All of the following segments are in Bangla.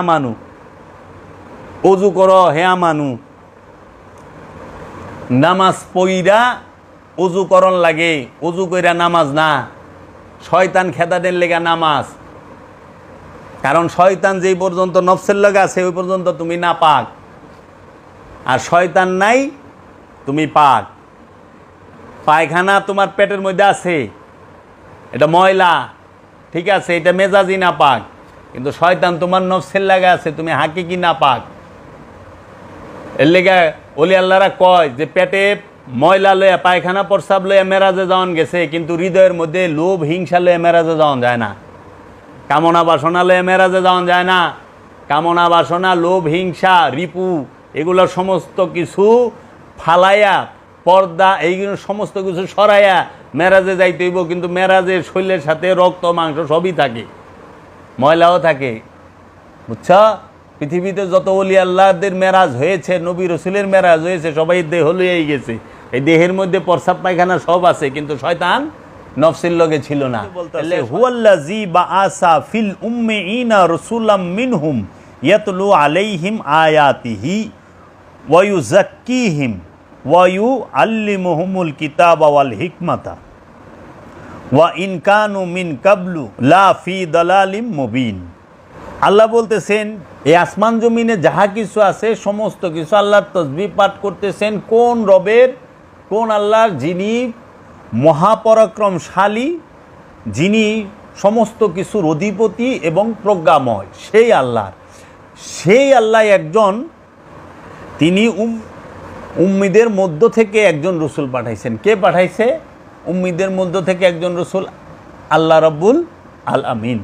আমানু, অজু করো হে আমানু। নামাজ পইরা অজু করন লাগে, অজু কইরা নামাজ না। শয়তান খেদাদের লেগা নামাজ, কারণ শয়তান যেই পর্যন্ত নফসের লগে আছে ওই পর্যন্ত তুমি না পাক, আর শয়তান নাই তুমি পাক। পায়খানা তোমার পেটের মধ্যে আছে, এটা ময়লা, ঠিক আছে, এটা মেজাজি না পাক, কিন্তু শয়তান তোমার নফসের লাগা আছে, তুমি হাকিকি না পাক। এর লেগে ওলি আল্লাহরা কয় যে পেটে ময়লা লইয়া পায়খানা প্রস্রাব লইয়া মেরাজে যাওয়ান গেছে, কিন্তু হৃদয়ের মধ্যে লোভ হিংসা লইয়া মেরাজে যাওয়ান যায় না। কামনা বাসনা লইয়া মেরাজে যাওয়ান যায় না। কামনা বাসনা, লোভ হিংসা, রিপু, এগুলো সমস্ত কিছু ফালাইয়া, পর্দা, এইগুলো সমস্ত কিছু সরাইয়া মেরাজে যাইতে হইব। কিন্তু মেরাজের শরীরের সাথে রক্ত মাংস সবই থাকে, ময়লাও থাকে, বুঝছ? পৃথিবীতে যত ওলি আল্লাহদের মেরাজ হয়েছে, নবী রসুলের মেরাজ হয়েছে, সবাই দেহ লইয়াই গেছে। এই দেহের মধ্যে প্রস্রাব পায়খানা সব আছে, কিন্তু শয়তান নফসের লগে ছিল না। হুয়াল্লাযী বাআসা ফিল উম্মিয়িনা রাসূলাম মিনহুম ইয়াতলু আলাইহিম আয়াতিহি ওয়া ইউযাক্কিহিম ওয়া ইউআল্লিমুহুমুল কিতাবা ওয়াল হিকমাতা ওয়া ইন কানু মিন কাবলু লা ফি দালালিম মুবিন। আল্লাহ বলতেছেন, এই আসমান জমিনে যাহা কিছু আছে সমস্ত কিছু আল্লাহর তসবিহ পাঠ করতেছেন। কোন রবের? কোন আল্লাহর? যিনি মহাপরাক্রমশালী, যিনি সমস্ত কিছুর অধিপতি এবং প্রজ্ঞাময়, সেই আল্লাহর। সেই আল্লাহ একজন, তিনি উম্মিদের মধ্য থেকে একজন রসুল পাঠাইছেন। কে পাঠাইছে? উম্মিদের মধ্য থেকে একজন রসুল, আল্লাহ রব্বুল আলামিন।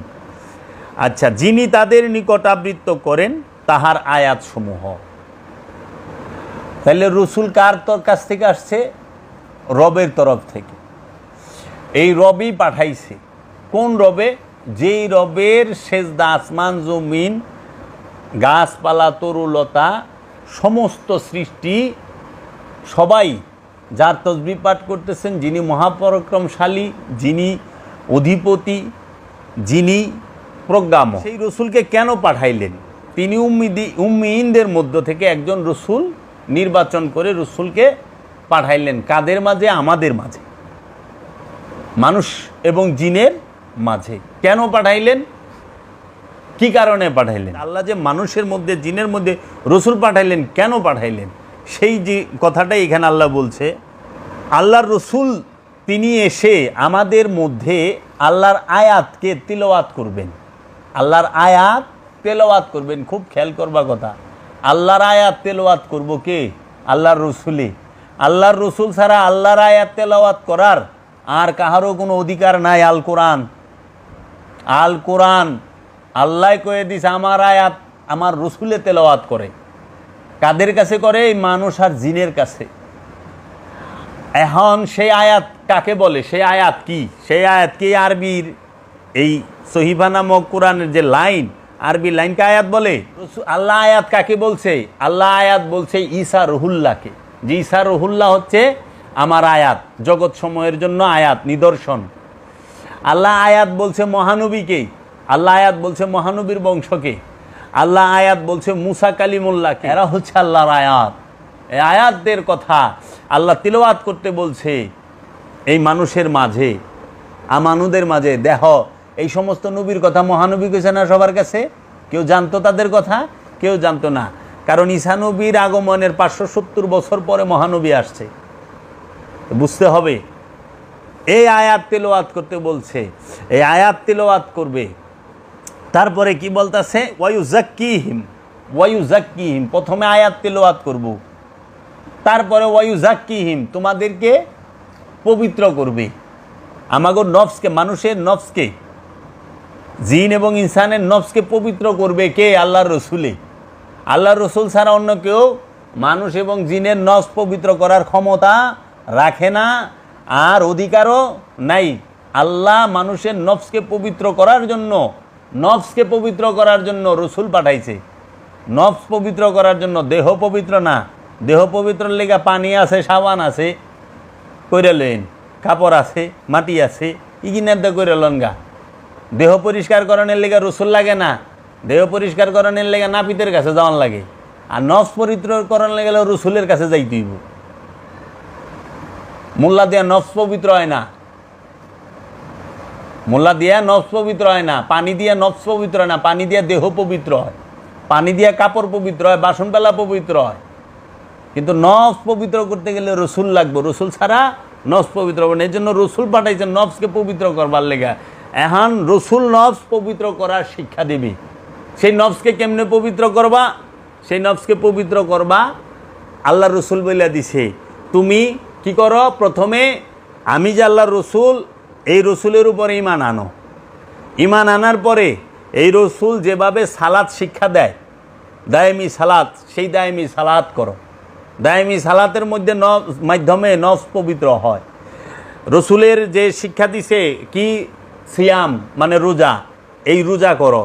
আচ্ছা, যিনি তাদের নিকট আবৃত্ত করেন তাহার আয়াতসমূহ। তাহলে রসুল কার কাছ থেকে আসছে? রবের তরফ থেকে। এই রবই পাঠাইছে। কোন রবে? যেই রবের সেজদা আসমান জমিন, গাছপালা, তরুলতা, সমস্ত সৃষ্টি সবাই যার তসবিহ পাঠ করতেছেন, যিনি মহাপরাক্রমশালী, যিনি অধিপতি, যিনি প্রজ্ঞাময়। সেই রসুলকে কেন পাঠাইলেন? তিনি উম্মিয়িনদের মধ্য থেকে একজন রসুল নির্বাচন করে রসুলকে পাঠাইলেন। কাদের মাঝে? আমাদের মাঝে, মানুষ এবং জিনের মাঝে। কেন পাঠাইলেন? কি কারণে পাঠাইলেন? আল্লাহ যে মানুষের মধ্যে, জিনের মধ্যে রসুল পাঠাইলেন, কেন পাঠাইলেন, সেই যে কথাটাই এখানে আল্লাহ বলছে। আল্লাহর রসুল তিনি এসে আমাদের মধ্যে আল্লাহর আয়াতকে তিলাওয়াত করবেন। আল্লাহর আয়াত তেলাওয়াত করবেন। খুব খেয়াল করবার কথা, আল্লাহর আয়াত তেলাওয়াত করব কে? আল্লাহর রসুলে। আল্লাহর রসুল ছাড়া আল্লাহর আয়াত তেলাওয়াত করার আর কাহারও কোনো অধিকার নাই। আল কোরআন, আল কোরআন আল্লাহ কয়ে দিছে আমার আয়াত আমার রসুলে তেলাওয়াত করে। কাদের কাছে করে? এই মানুষ আর জিনের কাছে। এখন সেই আয়াত কাকে বলে? সেই আয়াত কি? সেই আয়াত কি? আরবির এই সহিফা নামক কোরআনের যে লাইন, আরবি লাইনকে আয়াত বলে। আল্লাহ আয়াত কাকে বলছে? আল্লাহ আয়াত বলছে ঈসা রুহুল্লাহকে, যে ঈসা রুহুল্লাহ হচ্ছে আমার আয়াত, জগৎ সময়ের জন্য আয়াত, নিদর্শন। আল্লাহ আয়াত বলছে মহানবীকে, আল্লাহ আয়াত বলছে মহানবীর বংশকে, আল্লাহ আয়াত বলছে মুসা কালিমুল্লাহকে। এরা হচ্ছে আল্লাহর আয়াত। এই আয়াতদের কথা আল্লাহ তিলাওয়াত করতে বলছে এই মানুষের মাঝে, আমানুদের মাঝে। দেহ এই সমস্ত নবীর কথা মহানবী কইছে না সবার কাছে? কেউ জানতো তাদের কথা? কেউ জানতো না, কারণ ঈসা নবীর আগমনের 570 বছর পরে মহানবী আসছে। বুঝতে হবে, এই আয়াত তিলাওয়াত করতে বলছে, এই আয়াত তিলাওয়াত করবে। তারপরে কি বলতাছে? ওয়ায়ুযাক্কিহিম, ওয়ায়ুযাক্কিহিম, প্রথমে আয়াত তিলাওয়াত করব, তারপরে ওয়ায়ুযাক্কিহিম, তোমাদেরকে পবিত্র করবে। আমাগো নফসকে, মানুষের নফসকে, জিন এবং ইনসানের নফসকে পবিত্র করবে কে? আল্লাহর রসুলে। আল্লাহর রসুল ছাড়া অন্য কেউ মানুষ এবং জিনের নফস পবিত্র করার ক্ষমতা রাখে না, আর অধিকারও নাই। আল্লাহ মানুষের নফসকে পবিত্র করার জন্য, নফসকে পবিত্র করার জন্য রসুল পাঠাইছে। নফস পবিত্র করার জন্য, দেহ পবিত্র না। দেহ পবিত্র লেগা পানি আছে, সাবান আছে, কইরা লইন, কাপড় আছে, মাটি আছে, ইগিনার দা কইরা লন গা। দেহ পরিষ্কার করানোর লেগে রসুল লাগে না? দেহ পরিষ্কার করানোর লেগে নাপিতের কাছে যাওয়ার লাগে, আর নফস পবিত্র করানোর লেগে রসুলের কাছে যাইতে হইব। মোল্লা দিয়া নফস পবিত্র হয় না, মোল্লা দিয়া নফস পবিত্র হয় না, পানি দিয়া নফস পবিত্র হয় না, পানি দিয়া দেহ পবিত্র হয়, পানি দিয়া কাপড় পবিত্র হয়, বাসন বেলা পবিত্র হয়। কিন্তু নফস পবিত্র করতে গেলে রসুল লাগবে, রসুল ছাড়া নফস পবিত্র হবে না। এই জন্য রসুল পাঠাইছেন নফসকে পবিত্র করবার লেগা। এখন রসুল নফস পবিত্র করার শিক্ষা দিবি। সেই নফসকে কেমনে পবিত্র করবা? সেই নফসকে পবিত্র করবা আল্লাহ রসুল বলে দিছে। তুমি কি করো? প্রথমে আমি যে আল্লাহ রসুল, এই রসুলের উপরে ঈমান আনো। ঈমান আনার পরে এই রসুল যেভাবে সালাত শিক্ষা দেয়, দায়েমি সালাত, সেই দায়েমি সালাত করো। দায়েমি সালাতের মধ্যে মাধ্যমে নফস পবিত্র হয়। রসুলের যে শিক্ষা দিছে কি, সিয়াম মানে রোজা, এই রোজা করো,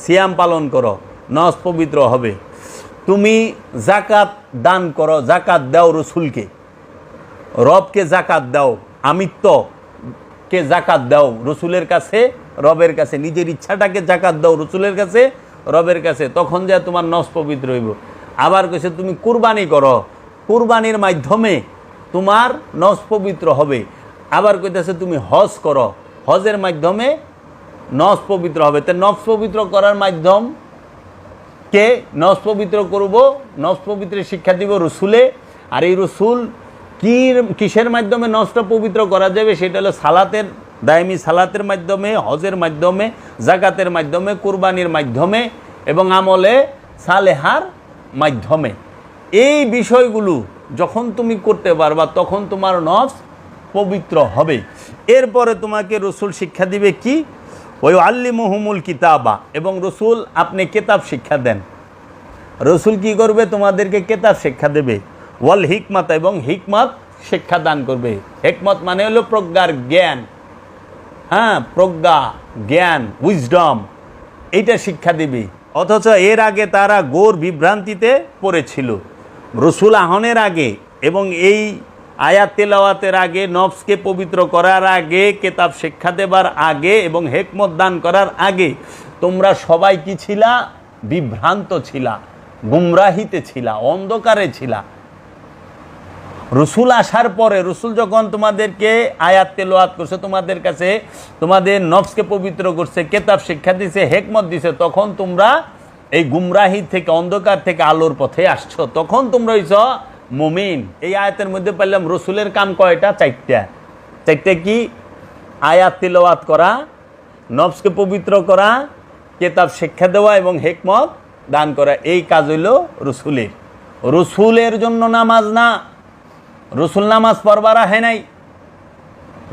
সিয়াম পালন করো, নফস পবিত্র হবে। তুমি জাকাত দান করো, জাকাত দাও রসুলকে, রবকে জাকাত দাও, আমিত্বকে জাকাত দাও রসুলের কাছে, রবের কাছে, নিজের ইচ্ছাটাকে জাকাত দাও রসুলের কাছে, রবের কাছে, তখন যা তোমার নফস পবিত্র হইব। আবার কইছে তুমি কুরবানি করো, কুরবানির মাধ্যমে তোমার নফস পবিত্র হবে। আবার কইতেছে তুমি হজ করো, হজের মাধ্যমে নফস পবিত্র হবে। তো নফস পবিত্র করার মাধ্যম কে? নফস পবিত্র করব, নফস পবিত্রের শিক্ষা দিব রসুলে। আর এই রসুল কিসের মাধ্যমে নফসটা পবিত্র করা যাবে? সেটা হলো সালাতের, দায়েমি সালাতের মাধ্যমে, হজের মাধ্যমে, জাকাতের মাধ্যমে, কুরবানির মাধ্যমে এবং আমলে সালেহার মাধ্যমে। এই বিষয়গুলো যখন তুমি করতে পারবা তখন তোমার নফস পবিত্র হবে। এরপরে তোমাকে রসুল শিক্ষা দিবে কি? ওই আল্লিমুহুমুল কিতাবা, এবং রসুল আপনি কেতাব শিক্ষা দেন। রসুল কি করবে? তোমাদেরকে কেতাব শিক্ষা দেবে। ওয়াল হিকমত, এবং হিকমত শিক্ষা দান করবে। হিকমত মানে হলো প্রজ্ঞার জ্ঞান, হ্যাঁ, প্রজ্ঞা জ্ঞান, উইজডম, এইটা শিক্ষা দিবে। অথচ এর আগে তারা ঘোর বিভ্রান্তিতে পড়েছিল। রসুল আহনের আগে এবং এই আয়াত তেলাওয়াতের আগে, নফসকে পবিত্র করার আগে, কেতাব শিক্ষা দেবার আগে এবং হিকমত দান করার আগে তোমরা সবাই কি ছিলা? বিভ্রান্ত ছিলা, গুমরাহিতে ছিলা, অন্ধকারে ছিলা। রসুল আসার পরে, রসুল যখন তোমাদেরকে আয়াত তেলাওয়াত করছে, তোমাদের কাছে তোমাদের নফসকে পবিত্র করছে, কেতাব শিক্ষা দিছে, হিকমত দিছে, তখন তোমরা এই গুমরাহি থেকে, অন্ধকার থেকে আলোর পথে আসছো, তখন তোমরা হইছ মুমিন। এই আয়াতের মধ্যে পাইলাম রসুলের কাম কয়টা? চারটা। চারটা কি? আয়াত তেলাওয়াত করা, নফসকে পবিত্র করা, কেতাব শিক্ষা দেওয়া এবং হিকমত দান করা। এই কাজ হইল রসুলের। রসুলের জন্য নামাজ না, রসুল নামাজ পড়বার আহে নাই,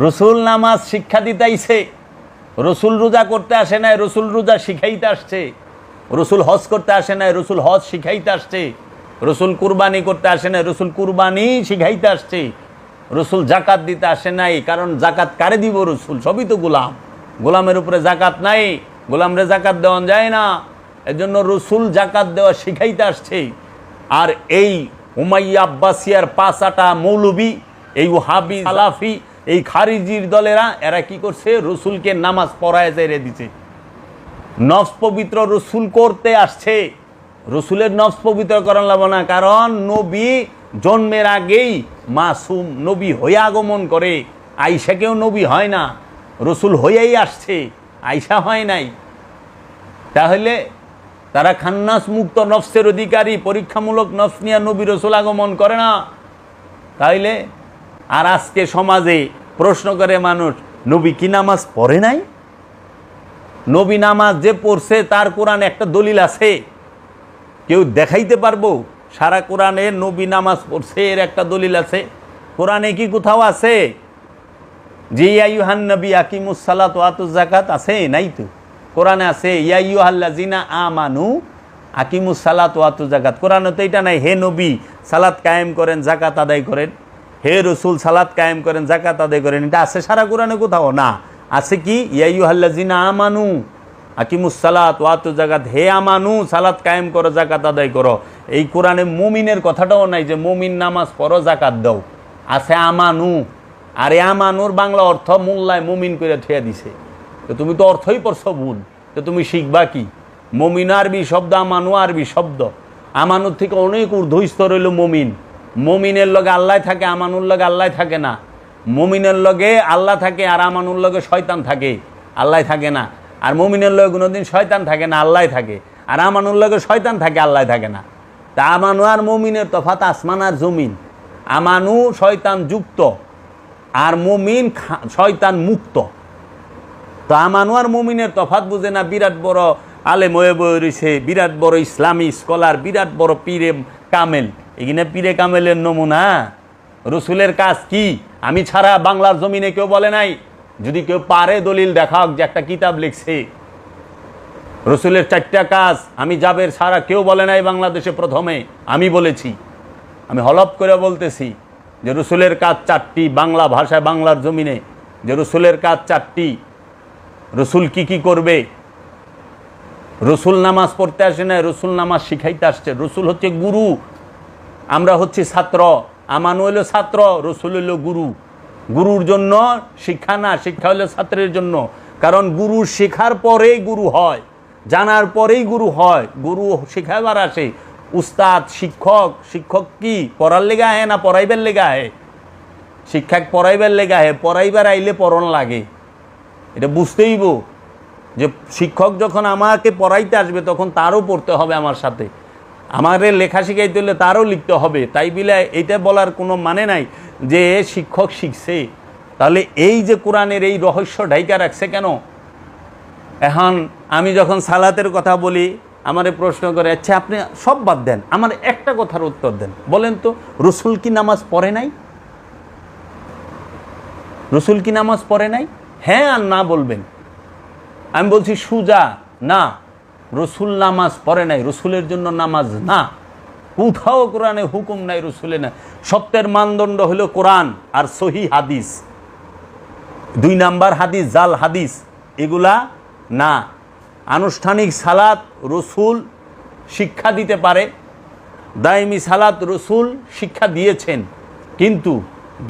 রসুল নামাজ শিক্ষা দিতেইছে। রসুল রোজা করতে আসে নাই, রসুল রোজা শিখাইতে আসছে। রসুল হজ করতে আসে নাই, রসুল হজ শিখাইতে আসছে। রসুল কুরবানি করতে আসে নাই, রসুল কুরবানি শিখাইতে আসছে। রসুল জাকাত দিতে আসে নাই, কারণ জাকাত কারে দিব? রসুল সবই তো গোলাম, গোলামের উপরে জাকাত নাই, গোলামরে জাকাত দেওয়া যায় না। এজন্য রসুল জাকাত দেওয়া শিখাইতে আসছে। আর এই উমাইয়া আব্বাসিয়ার পাঁচাটা মৌলবি, এই ওহাবি, সালাফি, এই খারিজির দলেরা, এরা কি করছে? রসুলকে নামাজ পড়ায় যাইয়ে দিছে। নফস পবিত্র রসুল করতে আসছে, রসুলের নফস পবিত্র করান লাগবে না, কারণ নবী জন্মের আগেই মাসুম, নবী হয়ে আগমন করে। আইসাকেও নবী হয় না, রসুল হয়েই আসছে, আইসা হয় নাই। তাহলে তারা খান্নাস মুক্ত নফসের অধিকারী, পরীক্ষামূলক নফস নিয়ে নবী রসুল আগমন করে না। তাইলে আর আজকে সমাজে প্রশ্ন করে মানুষ, নবী কি নামাজ পড়ে নাই? নবী নামাজ যে পড়ছে তার কোরআনে একটা দলিল আছে? কেউ দেখাইতে পারবো সারা কোরআনে নবী নামাজ পড়ছে এর একটা দলিল আছে? কোরআনে কি কোথাও আছে যে ইয়া আইয়ুহান নবী আকিমুস সালাত ওয়া আতুজ যাকাত? আছে? নাই তো। কোরআনে আছে ইয়া আইয়ুহাল্লাযিনা আমানু আকিমুস সালাত ওয়া আতুজ যাকাত। কোরআনে তো এটা নাই, হে নবী সালাত কায়েম করেন, যাকাত আদায় করেন। হে রসুল সালাত কায়েম করেন, যাকাত আদায় করেন। এটা আছে সারা কোরআনে কোথাও? না। আছে কি? ইয়া আইয়ুহাল্লাযিনা আমানু আকিমুস সালাত ওয়া আতুজ যাকাত, হে আমানু সালাত কায়েম করো, যাকাত আদায় করো। এই কোরআনে মুমিনের কথাটাও নাই যে মুমিন নামাজ পড়ো, যাকাত দাও। আছে আমানু। আর এ আমানুর বাংলা অর্থ মোল্লায় মুমিন করে থুয়া দিছে। তো তুমি তো অর্থই পড়ছো ভুল, তো তুমি শিখবা কি? মমিন আরবি শব্দ, আমানু আরবি শব্দ। আমানুর থেকে অনেক ঊর্ধ্ব স্তর হইল মমিন। মমিনের লগে আল্লাহ থাকে, আমানুর লগে আল্লাহ থাকে না। মমিনের লগে আল্লাহ থাকে আর আমানুর লগে শয়তান থাকে, আল্লাহ থাকে না। আর মমিনের লগে কোনোদিন শয়তান থাকে না, আল্লাহ থাকে। আর আমানুর লগে শয়তান থাকে, আল্লাহ থাকে না। তা আমানু আর মমিনের তফাৎ আসমান আর জমিন। আমানু শয়তান যুক্ত আর মমিন শয়তান মুক্ত। তো আমানু আর মমিনের তফাৎ বুঝে না। বিরাট বড় আলেম হয়ে বয়ে রয়েছে, বিরাট বড় ইসলামী স্কলার, বিরাট বড় পীরে কামেল। এখানে পীরে কামেলের নমুনা। রসুলের কাজ কি আমি ছাড়া বাংলার জমিনে কেউ বলে নাই। যদি কেউ পারে দলিল দেখাক যে একটা কিতাব লিখছে রসুলের 4টা কাজ আমি জাবের ছাড়া কেউ বলে নাই বাংলাদেশে, প্রথমে আমি বলেছি। আমি হলপ করে বলতেছি যে রসুলের কাজ 4টি, বাংলা ভাষায় বাংলার জমিনে যে রসুলের কাজ 4টি। রসুল কি কি করবে? রসুল নামাজ পড়তে আসে না, রসুল নামাজ শিখাইতে আসছে। রসুল হচ্ছে গুরু, আমরা হচ্ছে ছাত্র। আমানু হইল ছাত্র, রসুল হইল গুরু। গুরুর জন্য শিক্ষা না, শিক্ষা হইল ছাত্রের জন্য। কারণ গুরু শেখার পরেই গুরু হয়, জানার পরেই গুরু হয়। গুরু শিখাবার আসে। উস্তাদ শিক্ষক, শিক্ষক কি পড়ার লেগা আহে না পড়াইবার লেগা আহে? শিক্ষক পড়াইবার লেগা আহে, পড়াইবার আইলে পড়ন লাগে। এটা বুঝতেইব যে শিক্ষক যখন আমাকে পড়াইতে আসবে তখন তারও পড়তে হবে আমার সাথে। আমাদের লেখা শিখাইতে হলে তারও লিখতে হবে। তাই বিলে এইটা বলার কোনো মানে নাই যে শিক্ষক শিখছে। তাহলে এই যে কোরআনের এই রহস্য ঢাইকা রাখছে কেন? এখন আমি যখন সালাতের কথা বলি আমারে প্রশ্ন করে, আচ্ছা আপনি সব বাদ দেন, আমার একটা কথার উত্তর দেন, বলেন তো রসুল কি নামাজ পড়ে নাই? রসুল কি নামাজ পড়ে নাই? হ্যাঁ আর না বলবেন। আমি বলছি সুজা না, রসুল নামাজ পড়ে নাই, রসুলের জন্য নামাজ না। কোথাও কোরআনে হুকুম নাই রসুলে না। সত্যের মানদণ্ড হলো কোরআন আর সহি হাদিস। 2 নাম্বার হাদিস, জাল হাদিস, এগুলা না। আনুষ্ঠানিক সালাত রসুল শিক্ষা দিতে পারে, দায়মি সালাত রসুল শিক্ষা দিয়েছেন, কিন্তু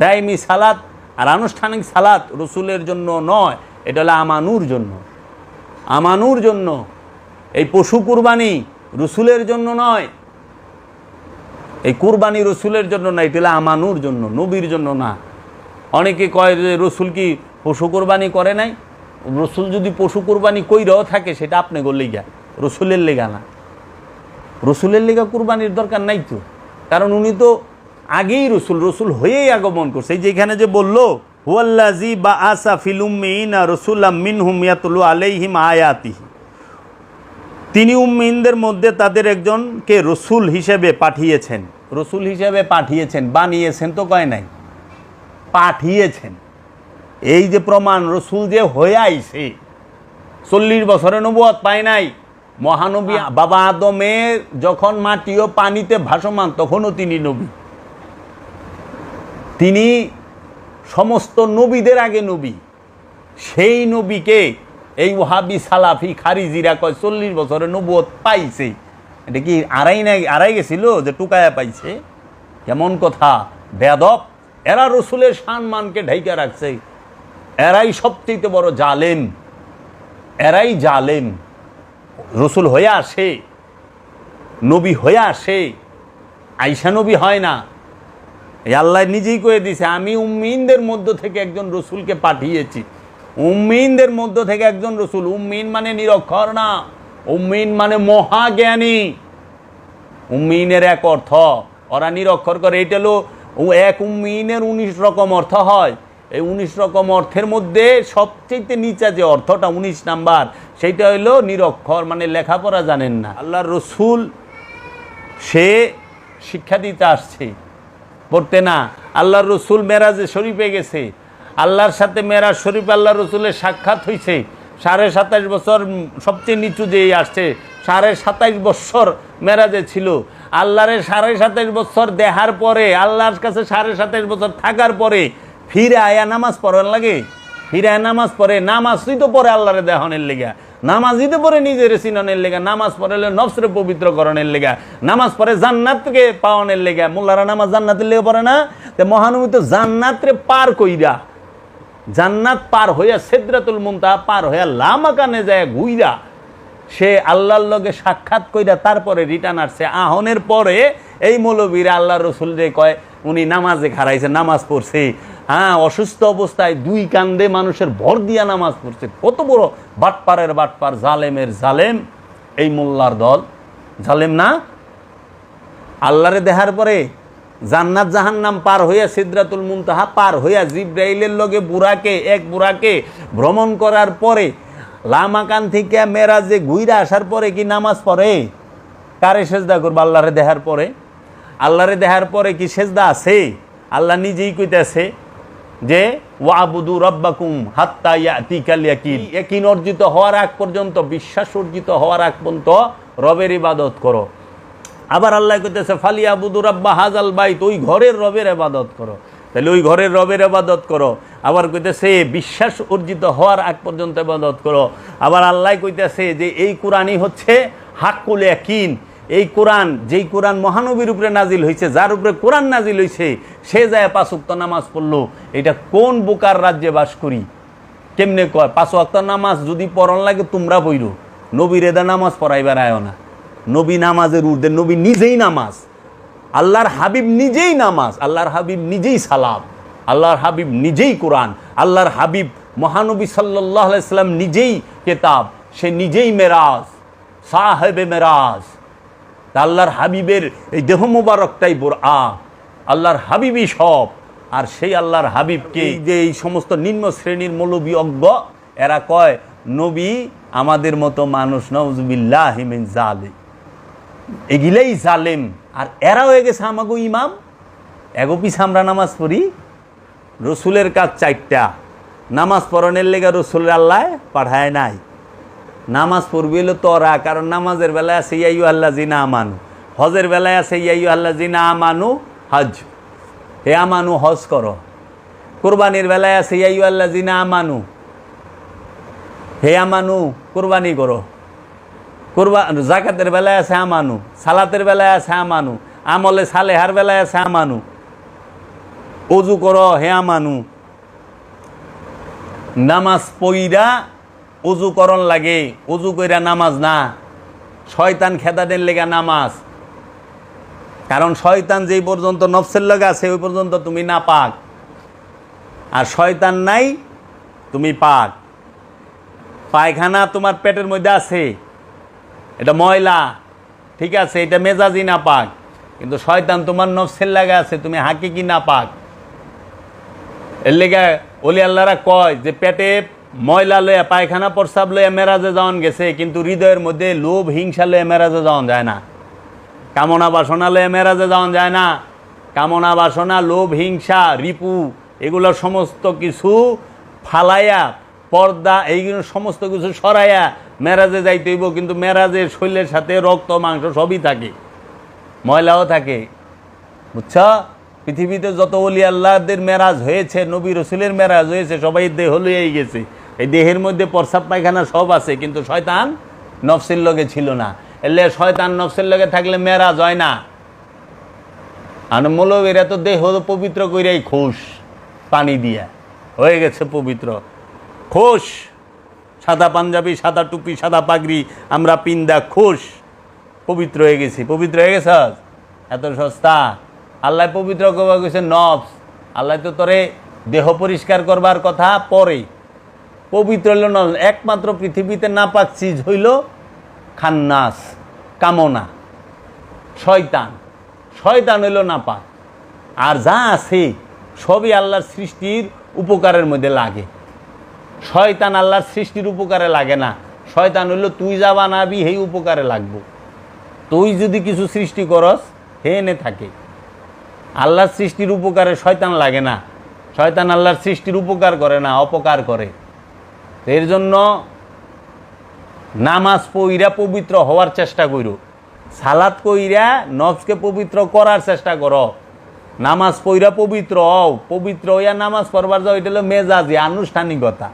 দায়মি সালাত আর আনুষ্ঠানিক সালাত রসুলের জন্য নয়। এটা হলো আমানুর জন্য। আমানুর জন্য। এই পশু কুরবানি রসুলের জন্য নয়, এই কুরবানি রসুলের জন্য না, এটা হলো আমানুর জন্য, নবীর জন্য না। অনেকে কয় যে রসুল কি পশু কুরবানি করে নাই। রসুল যদি পশু কুরবানি কইরাও থাকে সেটা আপনি লেগা, রসুলের লেগা না। রসুলের লেগা কুরবানির দরকার নাই তো, কারণ উনি তো আগেই রসুল, রসুল হয়েই আগমন করছে। এই যেখানে যে বললো হুয়াল্লাযী বাআসা ফিল উম্মিয়িনা রাসূলাম মিনহুম ইয়াতলু আলাইহিম আয়াতিহি, তিনি উম্মিনদের মধ্যে তাদের একজনকে রসুল হিসেবে পাঠিয়েছেন। রসুল হিসেবে পাঠিয়েছেন, বানিয়েছেন তো কয় নাই, পাঠিয়েছেন। এই যে প্রমাণ রসুল যে হয়ে আইছে, 40 বছরে নবুয়ত পায় নাই। মহানবী বাবা আদমের যখন মাটি ও পানিতে ভাসমান তখনও তিনি নবী। তিনি সমস্ত নবীদের আগে নবী। সেই নবীকে এই ওহাবি সালাফি খারিজিরা কয় 40 বছরে নবুয়ত পাইছে। এটা কি আড়াই গেছিল যে টুকায়া পাইছে? কেমন কথা, বেয়াদব। এরা রসুলের সম্মানকে ঢাইকা রাখছে। এরাই সবচেয়ে বড় জালেম, এরাই জালেম। রসুল হয়ে আসে, নবী হয়ে আসে, আইসা নবী হয় না। এই আল্লাহ নিজেই করে দিছে, আমি উম্মিনদের মধ্য থেকে একজন রসুলকে পাঠিয়েছি। উম্মিনদের মধ্য থেকে একজন রসুল। উম্মিন মানে নিরক্ষর না, উম্মিন মানে মহাজ্ঞানী। উম্মিনের এক অর্থ, ওরা নিরক্ষর করে। এইটা হলো এক উম্মিনের 19 রকম অর্থ হয়। এই 19 রকম অর্থের মধ্যে সবচেয়ে নিচা যে অর্থটা 19 নাম্বার, সেইটা হইল নিরক্ষর, মানে লেখাপড়া জানেন না। আল্লাহর রসুল সে শিক্ষা দিতে আসছে, পড়তে না। আল্লাহর রসুল মেরাজে শরীফে গেছে, আল্লাহর সাথে মেরাজ শরীফ আল্লাহ রসুলের সাক্ষাৎ হয়েছে। 27.5 বছর সবচেয়ে নিচু যেই আসছে, 27.5 বছর মেরাজে ছিল। আল্লাহরে 27.5 বছর দেখার পরে, আল্লাহর কাছে 27.5 বছর থাকার পরে ফিরে আয়া নামাজ পড়ার লাগে। ফিরে আয়া নামাজ পড়ে, নামাজই তো পরে আল্লাহরে দেহনের লেগা, নামাজই তো পরে নিজের চিননের লেগা, নামাজ পড়লে নফসরে পবিত্রকরণের লেগা, নামাজ পড়ে জান্নাতকে পাওয়ানোর লেগা। মোল্লারা নামাজ জান্নাতের লেগে পড়ে না? তো মহানবী তো জান্নাতরে পার কইরা, জান্নাত পার হইয়া সিদরাতুল মুনতাহা পার হইয়া লামাকানে যায় ঘুইরা সে আল্লাহর লগে সাক্ষাৎ কইরা তারপরে রিটার্ন আসছে। আহনের পরে এই মৌলবীরা আল্লাহ রসুল রে কয় উনি নামাজে খারাইছে, নামাজ পড়ছে। হ্যাঁ, অসুস্থ অবস্থায় দুই কান্দে মানুষের ভর দিয়া নামাজ পড়ছে। কত বড় বাটপারের বাটপার, জালেমের জালেম এই মোল্লার দল। জালেম না? আল্লাহরে দেখার পরে জান্নাত জাহান্নাম পার হইয়া সিদরাতুল মুনতাহা পার হইয়া জিব্রাইলের লগে এক বুড়াকে ভ্রমণ করার পরে লামাকান থেকে মেরাজে ঘুইরা আসার পরে কি নামাজ পড়ে? কারে সেজদা করবো? আল্লাহরে দেখার পরে। আল্লাহরে দেখার পরে কি সেজদা আছে? আল্লাহ নিজেই কইতেছে যে ওয়াবুদু রব্বাকুম হাত্তা ইয়াতিকাল ইয়াকিন। ইয়াকিন অর্জিত হওয়ার আগ পর্যন্ত, বিশ্বাস অর্জিত হওয়ার আগ পর্যন্ত রবের ইবাদত করো। আবার আল্লাহ কইতেছে ফালিয়াবুদু রাব্বা হাজাল বাইত, ওই ঘরের রবের ইবাদত করো। তাহলে ওই ঘরের রবের ইবাদত করো। আবার কইতেছে বিশ্বাস অর্জিত হওয়ার আগ পর্যন্ত ইবাদত করো। আবার আল্লাহ কইতেছে যে এই কোরআনই হচ্ছে হাক্কুল ইয়াকিন। এই কোরআন, যেই কোরআন মহানবীর উপরে নাজিল হয়েছে, যার উপরে কোরআন নাজিল হয়েছে, সে যায় 5 ওয়াক্ত নামাজ পড়লো। এটা কোন বোকার রাজ্যে বাস করি? কেমনে কয় 5 ওয়াক্ত নামাজ যদি পড়ন লাগে তোমরা পড়ো, নবীর এদা নামাজ পড়াইবার আয় না। নবী নামাজের ঊর্ধ্বে, নবী নিজেই নামাজ, আল্লাহর হাবিব নিজেই নামাজ, আল্লাহর হাবিব নিজেই সালাম, আল্লাহর হাবিব নিজেই কোরআন, আল্লাহর হাবিব মহানবী সাল্লাল্লাহু আলাইহি সাল্লাম নিজেই কেতাব, সে নিজেই মেরাজ, সাহেবে মেরাজ। আল্লাহর হাবিবের এই দেহ মোবারকটাই বোরআন, আল্লাহর হাবিবই সব। আর সেই আল্লাহর হাবিবকে যে এই সমস্ত নিম্ন শ্রেণীর মৌলবী অজ্ঞ, এরা কয় নবী আমাদের মতো মানুষ, নাউযুবিল্লাহি মিন যালিক। এগুলাই জালেম। আর এরা হয়ে গেছে আমাগো ইমাম। এগো পিছে আমরা নামাজ পড়ি। রসুলের কাজ 4টা। নামাজ পড়ানোর লেগে রসুলের আল্লাহ পাঠায় নাই। নামাজ পড়বি হলো তোরা, কারণ নামাজের বেলায় আছে ইয়া আইয়ুহাল্লাযিনা আমানু, হজের বেলায় আছে ইয়া আইয়ুহাল্লাযিনা আমানু হজ, হে আমানু হজ করো। কুরবানির বেলায় আছে ইয়া আইয়ুহাল্লাযিনা আমানু, হে আমানু কুরবানি করো। জাকাতের বেলায় আছে আমানু, সালাতের বেলায় আছে আমানু, আমলে সালেহার বেলায় আছে আমানু, ওযু করো হে আমানু। নামাজ পইরা ওযু করন লাগে, ওযু কইরা নামাজ না। শয়তান খেদাদের লেগা নামাজ, কারণ শয়তান যেই পর্যন্ত নফসের লগে আছে ওই পর্যন্ত তুমি না পাক, আর শয়তান নাই তুমি পাক। পায়খানা তোমার পেটের মধ্যে আছে, এটা ময়লা, ঠিক আছে, এটা মেজাজি না পাক, কিন্তু শয়তান তোমার নফসের লাগে আছে, তুমি হাকিকি না পাক। এর লেগে ওলি আল্লাহরা কয় যে পেটে ময়লা লইয়া, পায়খানা প্রস্রাব লইয়া মেরাজে যাওয়ান গেছে, কিন্তু হৃদয়ের মধ্যে লোভ হিংসা লইয়া মেরাজে যাওয়ান যায় না। কামনা বাসনা লইয়া মেরাজে যাওয়ান যায় না। কামনা বাসনা, লোভ হিংসা, রিপু, এগুলো সমস্ত কিছু ফালাইয়া, পর্দা, এইগুলো সমস্ত কিছু সরাইয়া মেরাজে যাইতে হইব। কিন্তু মেরাজের শরীরের সাথে রক্ত মাংস সবই থাকে, ময়লাও থাকে, বুঝছ? পৃথিবীতে যত ওলি আল্লাহদের মেরাজ হয়েছে, নবী রসুলের মেরাজ হয়েছে, সবাই দেহ লইয়াই গেছে। এই দেহের মধ্যে প্রস্রাব পায়খানা সব আছে, কিন্তু শয়তান নফসের লগে ছিল না। এলে শয়তান নফসের লগে থাকলে মেরাজ হয় না। আর মৌলবীরা তো দেহ পবিত্র কইরাই খোস, পানি দিয়া হয়ে গেছে পবিত্র। খোস, সাদা পাঞ্জাবি, সাদা টুপি, সাদা পাগড়ি, আমরা পিন্দা খোস, পবিত্র হয়ে গেছি। পবিত্র হয়ে গেছ? এত সস্তা? আল্লাহ পবিত্র করবার গেছে নফস। আল্লাহ তো তোরে দেহ পরিষ্কার করবার কথা পরে। পবিত্র হইল না, একমাত্র পৃথিবীতে নাপাক চিজ হইল খান্নাস, কামনা, শয়তান। শয়তান হইল নাপাক। আর যা আছে সবই আল্লাহর সৃষ্টির উপকারের মধ্যে লাগে। শয়তান আল্লাহর সৃষ্টির উপকারে লাগে না। শয়তান হইল তুই যা বানাবি সেই উপকারে লাগবো। তুই যদি কিছু সৃষ্টি করস হে এনে থাকে। আল্লাহর সৃষ্টির উপকারে শয়তান লাগে না। শয়তান আল্লাহর সৃষ্টির উপকার করে না, অপকার করে। এর জন্য নামাজ পইরা পবিত্র হওয়ার চেষ্টা করো। সালাত কইরা নফসকে পবিত্র করার চেষ্টা করো। নামাজ পইরা পবিত্র হও। পবিত্র হইয়া নামাজ পড়বার যাও, এটা হলো মেজাজি, আনুষ্ঠানিকতা।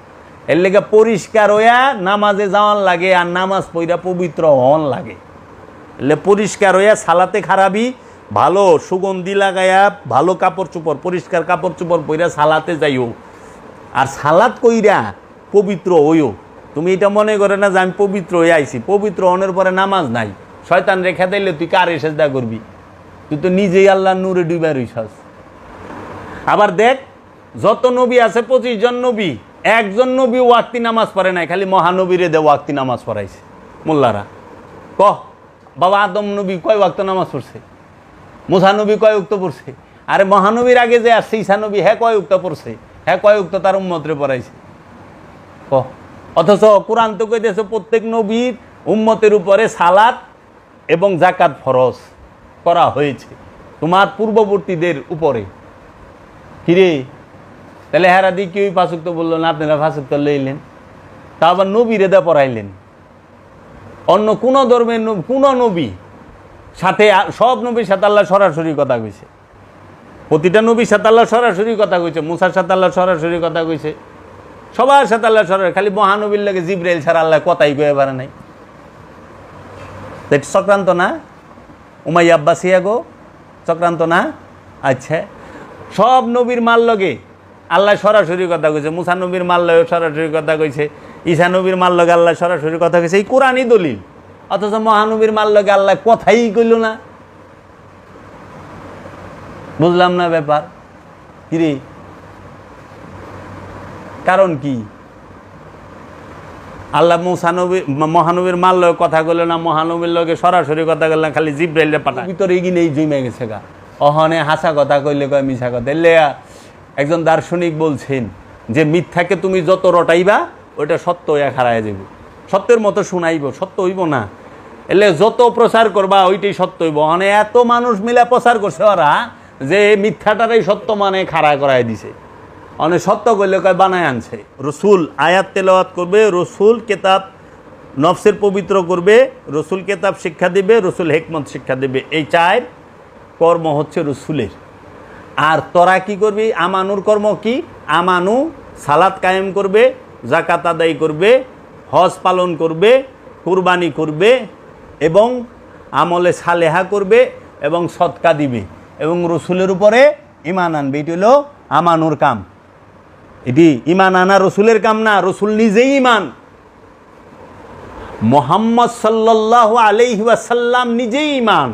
এর লেগে পরিষ্কার হইয়া নামাজে যাওয়ান লাগে, আর নামাজ পইরা পবিত্র হওয়ান লাগে। এলে পরিষ্কার হইয়া সালাতে খারাপই, ভালো সুগন্ধি লাগাইয়া, ভালো কাপড় চোপড়, পরিষ্কার কাপড় চোপড় পইরা সালাতে যাইও। আর সালাত কইরা পবিত্র হইও। তুমি এটা মনে করে না যে আমি পবিত্র হয়ে আইছি, পবিত্র অনের পরে নামাজ নাই, শয়তান রেখা দিলে তুই কারে সেজদা করবি? তুই তো নিজেই আল্লাহর নূরে ডুইবা রইছস। আবার দেখ, যত নবী আছে 25 জন নবী, একজন নবী ওয়াক্তি নামাজ পড়ে নাই, খালি মহানবীরে দে ওয়াক্তি নামাজ পড়াইছে মোল্লারা। কহ বাবা, আদম নবী কয় ওয়াক্ত নামাজ পড়ছে? মুসা নবী কয় উক্ত পড়ছে? আরে মহানবীর আগে যে আসছে ঈসা নবী, হ্যাঁ কয় উক্ত পড়ছে? হ্যাঁ কয় উক্ত তার উম্মতরে পড়াইছে? কহ। অথচ কোরআন তো কইতেছে প্রত্যেক নবীর উম্মতের উপরে সালাত এবং যাকাত ফরজ করা হয়েছে, তোমার পূর্ববর্তীদের উপরে। কিরে, তাহলে হেরা দিয়ে কেউ 5 ওয়াক্ত বললো না, আপনারা 5 ওয়াক্ত লইলেন, তা আবার নবীরে দা পড়াইলেন। অন্য কোন ধর্মের কোন নবী সাথে, সব নবীর সাথে আল্লাহ সরাসরি কথা কইছে, প্রতিটা নবীর সাথে আল্লাহ সরাসরি কথা কইছে, মুসার সাথে আল্লাহ সরাসরি কথা কইছে, সবার সাথে আল্লাহ সরাসরি। খালি মহানবীর লাগে জিবরাইল ছাড়া আল্লাহ কথাই কয়ে পারে নাই। চক্রান্ত না? উমাইয়া আব্বাসিয়া গো, চক্রান্ত না? আচ্ছা, সব নবীর মাল লগে আল্লাহ সরাসরি কথা কইছে, মুসা নবীর মাল লগে সরাসরি কথা কইছে, ঈসা নবীর মাল লগে আল্লাহ সরাসরি কথা কইছে, এই কোরআনই দলিল। অথচ মহানবীর মাল লগে আল্লাহ কথাই কইল না। বুঝলাম না ব্যাপার কিরে, কারণ কি? আল্লাহ মুসা নবী মহানবীর মাল লগে কথা কইল না, মহানবীর লগে সরাসরি কথা কইল না, খালি জিবরাইলে পাঠায়। ভিতরে এগিয়ে জমে গেছে গা, অহনে হাসা কথা কইলে কয় মিছা কথা। এলে একজন দার্শনিক বলছেন যে মিথ্যাকে তুমি যত রটাইবা ওইটা সত্য হইয়া খাড়াইয়া যাবে, সত্যের মতো শুনাইব, সত্য হইব না। এলে যত প্রচার করবা ওইটাই সত্য হইব। মানে এত মানুষ মিলে প্রচার করছে ওরা যে মিথ্যাটারাই সত্য মানে খাড়া করাই দিছে, অনেক সত্য কইলে কয় বানায় আনছে। রসুল আয়াত তেলাওয়াত করবে, রসুল কেতাব নফসের পবিত্র করবে, রসুল কেতাব শিক্ষা দিবে, রসুল হিকমত শিক্ষা দিবে। এই 4 কর্ম হচ্ছে রসুলের। আর তোরা কি করবি? আমানুর কর্ম কি? আমানু সালাত কায়েম করবে, যাকাত আদায় করবে, হজ পালন করবে, কুরবানি করবে এবং আমলে সালেহা করবে এবং সদকা দিবে এবং রসুলের উপরে ঈমান আনবে। এটি হলো আমানুর কাম। এটি ঈমান আনা রসুলের কাম না, রসুল নিজেই ঈমান। মুহাম্মদ সাল্লাল্লাহু আলাইহি ওয়াসাল্লাম নিজেই ঈমান।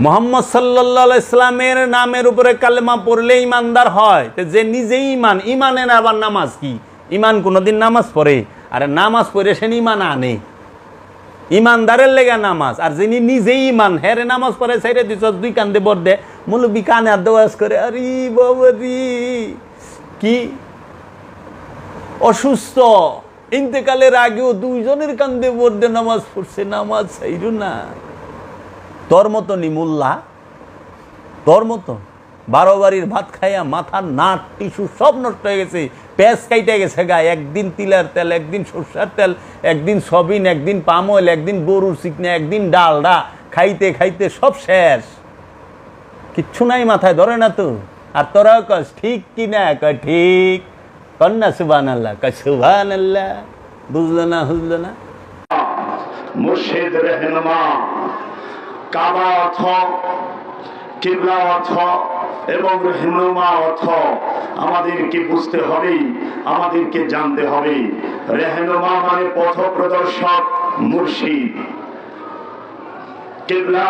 মুহাম্মদ সাল্লাল্লাহু আলাইহি ইসলামের নামের উপরে কালেমা পড়লে ইমানদার হয়। যে নিজেই ঈমান, ঈমানের আবার নামাজ কি? ঈমান কোনোদিন নামাজ পড়ে? আরে নামাজ পড়ে সে ঈমান আনে, ইমানদারের লেগা নামাজ। আর যিনি নিজেই ঈমান, হ্যাঁ রে নামাজ পড়ে সাইরে দিছ, 2 কান্দে বর্দে মুলবি কানে আর দোয়াজ করে, আরে বাবারি কি অসুস্থ, ইন্তেকালের আগেও 2 জনের কান্দে বর্দে নামাজ পড়ছে, নামাজ চাইরু না। তোর মতো নিমুল্লা, তোর মতো 12 বাড়ির ভাত খাইয়া মাথার নাট টিস্যু সব নষ্ট হয়ে গেছে, পেঁয়াজ কাইটে গেছে গায়ে, একদিন তিলের তেল, একদিন সরষের তেল, একদিন সবিন, একদিন পাম অয়েল, একদিন গরুর চিকনা, একদিন ডালডা, খাইতে খাইতে সব শেষ, কিচ্ছু নাই, মাথায় ধরে না তো। আর তোরা কস ঠিক কি না? কয় ঠিক, কন্যা সুবহানাল্লাহ, কয় সুবহানাল্লাহ। বুঝলো না, বুঝলো না? মুর্শিদ রহনুমা কাবা অর্থ, কিবলা অর্থ এবং রহনুমা অর্থ আমাদেরকে বুঝতে হবে, আমাদেরকে জানতে হবে। রহনুমা মানে পথ প্রদর্শক, মুর্শিদ। কিবলা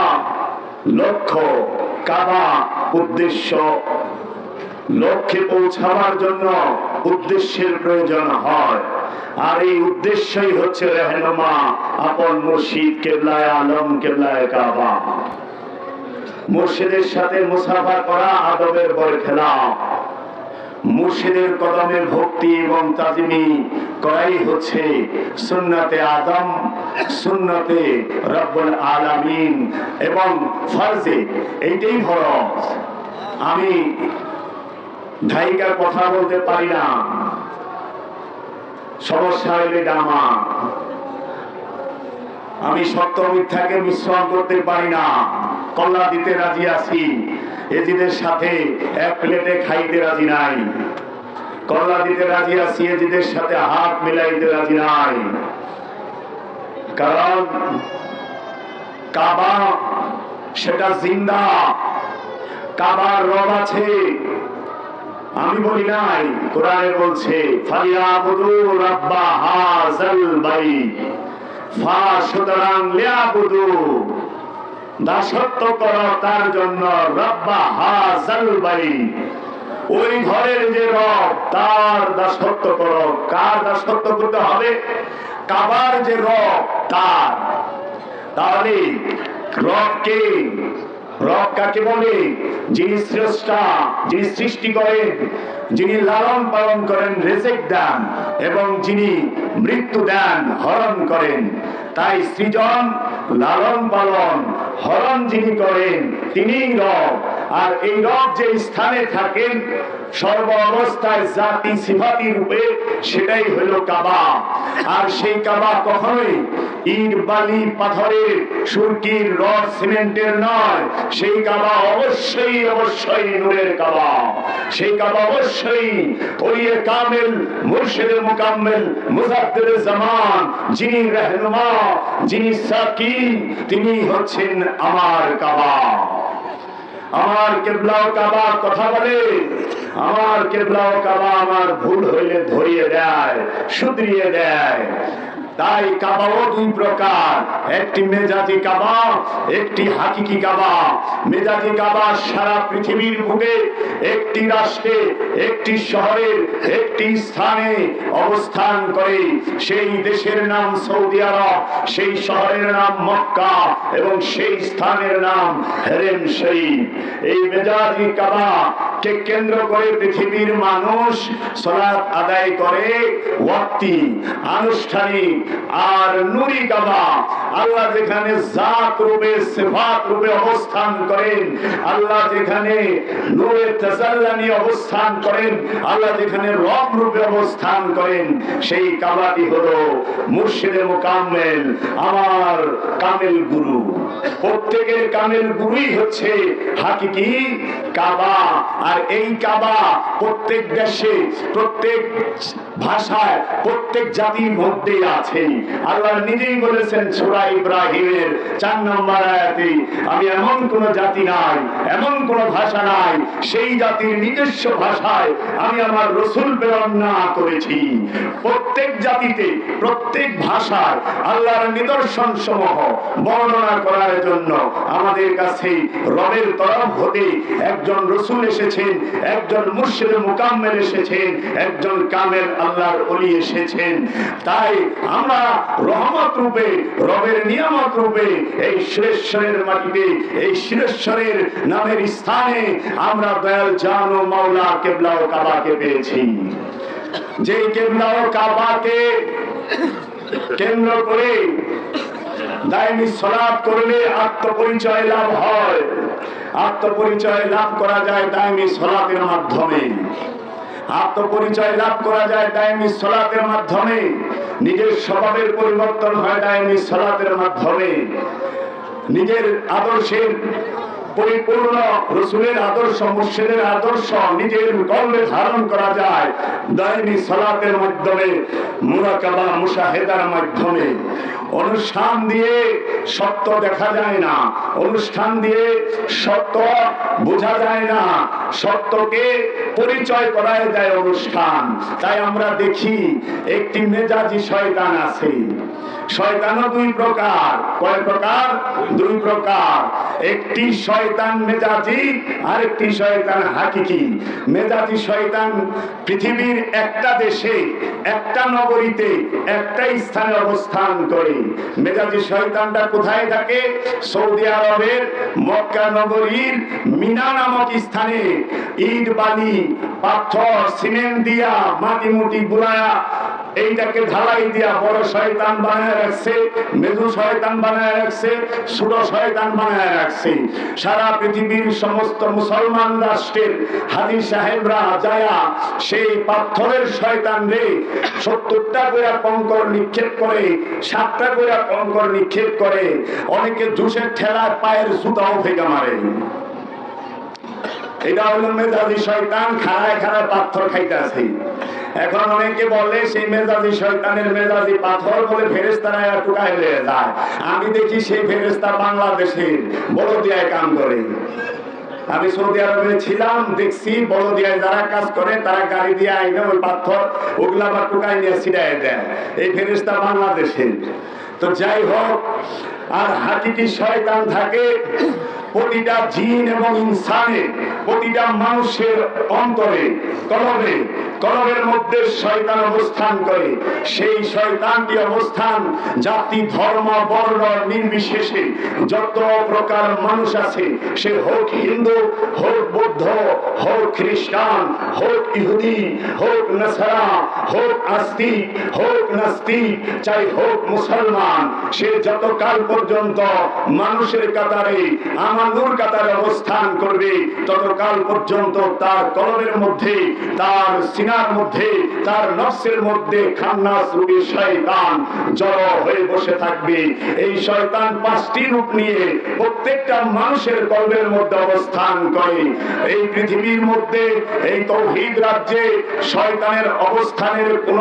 লক্ষ্য, কাবা উদ্দেশ্য। লক্ষ্যে পৌঁছাবার জন্য উদ্দেশ্যের প্রয়োজন হয়, আর এই উদ্দেশ্যই হচ্ছে রহনুমা, আপন মুর্শিদ, কিবলায়ে আলম, কিবলায়ে কাবা। মুর্শিদের সাথে মুসাফা করা আদবের বরখেলা। মুর্শিদের কদমে ভক্তি এবং তাজিমি করাই হচ্ছে সুন্নতে আদম, সুন্নতে রব্বুল আলামিন এবং ফরজে, এইটাই ফরজ। আমি ধাইকার কথা বলতে পারি না, সমস্যা হইলে ডামা। আমি সত্য মিথ্যাকে মিশ্রণ করতে পারি না, কল্লা দিতে রাজি আছি, এজিদের সাথে এক প্লেটে খাইতে রাজি নাই। কল্লা দিতে রাজি আছি, এজিদের সাথে হাত মিলাইতে রাজি নাই। কারণ কাবা সেটা জিন্দা, কাবার রব আছে, আমি বলি নাই, কোরআনে বলছে ফালিয়াবুদু রাব্বা হাযাল বাইত, সুতরাং লিয়াবুদু, দাসত্ব করো তার জন্য, রাব্বা হাযাল বাইত, ওই ঘরের যে রব তার দাসত্ব করো। কার দাসত্ব করতে হবে? কাবার যে রব তার। তাহলে রবকে, রব কাকে বলে? যিনি স্রষ্টা, যিনি সৃষ্টি করেন, যিনি লালন পালন করেন, রিজিক দেন, এবং যিনি মৃত্যু দেন, হরণ করেন। তাই সৃজন, লালন পালন, হরণ যিনি করেন তিনিই রব। আর এই রব যে স্থানে থাকেন সর্ব অবস্থায় জাতি সিফাতি রূপে, সেটাই হলো কাবা। আর সেই কাবা কখনোই ইট বালি পাথরের সুরকির রড সিমেন্টের নয়। সেই কাবা অবশ্যই অবশ্যই নূরের কাবা। সেই কাবা অবশ্যই ওলিয়ে কামেল, মুর্শিদে মুকাম্মেল, মুজাদ্দিদে জামান, যিনি রাহনুমা, যিনি সাকি, তিনি হচ্ছেন আমার কাবা। আমার কেবলাও কাবা কথা বলে, আমার কেবলাও কাবা আমার ভুল হইলে ধরিয়ে দেয়, শুধরিয়ে দেয়। তাই কাবাও দুই প্রকার, একটি মেজাজি কাবা, একটি হাকিকি কাবা। মেজাজি কাবা সারা পৃথিবীর বুকে একটি রাষ্ট্রে, একটি শহরের, একটি স্থানে অবস্থান করে। সেই দেশের নাম সৌদি আরব, সেই শহরের নাম মক্কা, এবং সেই স্থানের নাম হেরেম শরীফ। এই মেজাজি কাবা কে কেন্দ্র করে পৃথিবীর মানুষ সালাত আদায় করে, ওয়াক্তি, আনুষ্ঠানিক। আর নুরি কাবা, আল্লাহ যেখানে জাত রূপে, সিফাত রূপে অবস্থান করেন, আল্লাহ যেখানে নূরে তাজাল্লানি অবস্থান করেন, আল্লাহ যেখানে রব রূপে অবস্থান করেন, সেই কাবাটি হলো মুর্শিদে মুকাম্মেল, আমার কামেল গুরু। প্রত্যেকের কামেল গুরুই হচ্ছে হাকিকি কাবা। আর এই কাবা প্রত্যেক দেশে, প্রত্যেক ভাষায়, প্রত্যেক জাতির মধ্যেই আছে। আল্লাহ নিজেই বলেছেন সূরা ইব্রাহিমের 4 নম্বর আয়াতে, আমি এমন কোন জাতি নাই, এমন কোন ভাষা নাই, সেই জাতির নিজস্ব ভাষায় আমি আমার রাসূল প্রেরণ না করেছি। প্রত্যেক জাতিতে, প্রত্যেক ভাষায় আল্লাহর নিদর্শন সমূহ বর্ণনা করার জন্য আমাদের কাছে রবের তরফ হতে একজন রাসূল এসেছেন, একজন মুর্শিদে মুকাম্মেল এসেছেন, একজন কামেল আল্লাহর ওলি এসেছেন। তাই আমরা রহমত রূপে, রবের নিয়ামত রূপে এই শিরেশ্বরের মাটিতে, এই শিরেশ্বরের নামের স্থানে আমরা দয়াল জান ও মাওলা কেবলা ও কাবাকে পেয়েছি। যে কেবলা ও কাবাকে কেন্দ্র করে দায়মি সালাত করলে আত্মপরিচয় লাভ হয়। আত্মপরিচয় লাভ করা যায় দায়মি সালাতের মাধ্যমে। আত্মপরিচয় লাভ করা যায় দায়মি সালাতের মাধ্যমে। নিজের স্বভাবের পরিবর্তন হয় দায়মি সালাতের মাধ্যমে। নিজের আদর্শের পরিপূর্ণ রাসূলের আদর্শ, মুর্শিদের আদর্শ নিজের কলবে ধারণ করা যায় দায়মি সালাতের মাধ্যমে, মুরাকাবা, মুশাহেদার মাধ্যমে। অনুষ্ঠান দিয়ে সত্য দেখা যায় না, অনুষ্ঠান দিয়ে সত্য বোঝা যায় না, সত্যকে পরিচয় করায় দেয় অনুষ্ঠান। তাই আমরা দেখি একটি মেজাজি শয়তান আছে। শয়তানও দুই প্রকার। কয় প্রকার? দুই প্রকার। একটি শয়তান মেজাজি, আর একটি শয়তান হাকিকি। মেজাজি শয়তান পৃথিবীর একটা দেশে, একটা নগরীতে, একটা স্থানে অবস্থান করে। মেজাজি শয়তানটা কোথায় থাকে? সৌদি আরবের মক্কা নগরীর মিনা নামক স্থানে ইট বালি পাথর সিমেন্ট দিয়া মাটি মুটি বুলায়া এইটাকে ঢালাই দিয়া বড় শয়তান বানায় রাখছে, মেজু শয়তান বানায় রাখছে, ছোট শয়তান বানায় রাখছে। সারা পৃথিবীর সমস্ত মুসলমান রাষ্ট্রের হাজী সাহেবরা যায়া সেই পাথরের শয়তান রে 70টা করে কঙ্কর নিক্ষেপ করে, 7টা করে কঙ্কর নিক্ষেপ করে। অনেকে জুসের ঠেলায় পায়ের জুতাও ভেঙে মারে। এটা হলো মেজাজি শয়তান, খাড়ায় খাড়ায় পাথর খাইতে আছে। এখন অনেকে বলে সেই মেজাজি শয়তানের মেজাজি পাথর বলে ফেরেশতারা টুকাই হয়ে যায়। আমি দেখি সেই ফেরেশতা বাংলাদেশের বড়দিয়ায় কাম করে। আমি সৌদি আরবে ছিলাম, দেখছি বলদিয়ায় যারা কাজ করে তারা গাড়ি দিয়ে আইনে ওই পাথর ওগুলা বা টুকাই নিয়ে ছিটাই দেয়। এই ফেরেশতা বাংলাদেশে। তো যাই হোক, আর হাকিকি শয়তান থাকে প্রতিটা জিন এবং ইনসানে, প্রতিটা মানুষের অন্তরে, কলবের মধ্যে শয়তান অবস্থান করে। সেই শয়তানটি অবস্থান জাতি ধর্ম বর্ণ নির্বিশেষে যত প্রকার মানুষ আছে, সে হোক হিন্দু, হোক বৌদ্ধ, হোক খ্রিস্টান, হোক ইহুদি, হোক নাসারা, হোক আস্তিক, হোক নাস্তিক, চাই হোক মুসলমান, সে যতকাল পর্যন্ত মানুষের কাতারে আমানুর কাতারে অবস্থান করবে, ততকাল পর্যন্ত তার কলবের মধ্যে, তার সিনার মধ্যে, তার নফসের মধ্যে খান্নাস রূপী শয়তান জড়ো হয়ে বসে থাকবে। এই শয়তান 5টি রূপ নিয়ে প্রত্যেকটা মানুষের কলবের মধ্যে অবস্থান করে। এই পৃথিবীর মধ্যে এই তৌহিদ রাজ্যে শয়তানের অবস্থানের কোন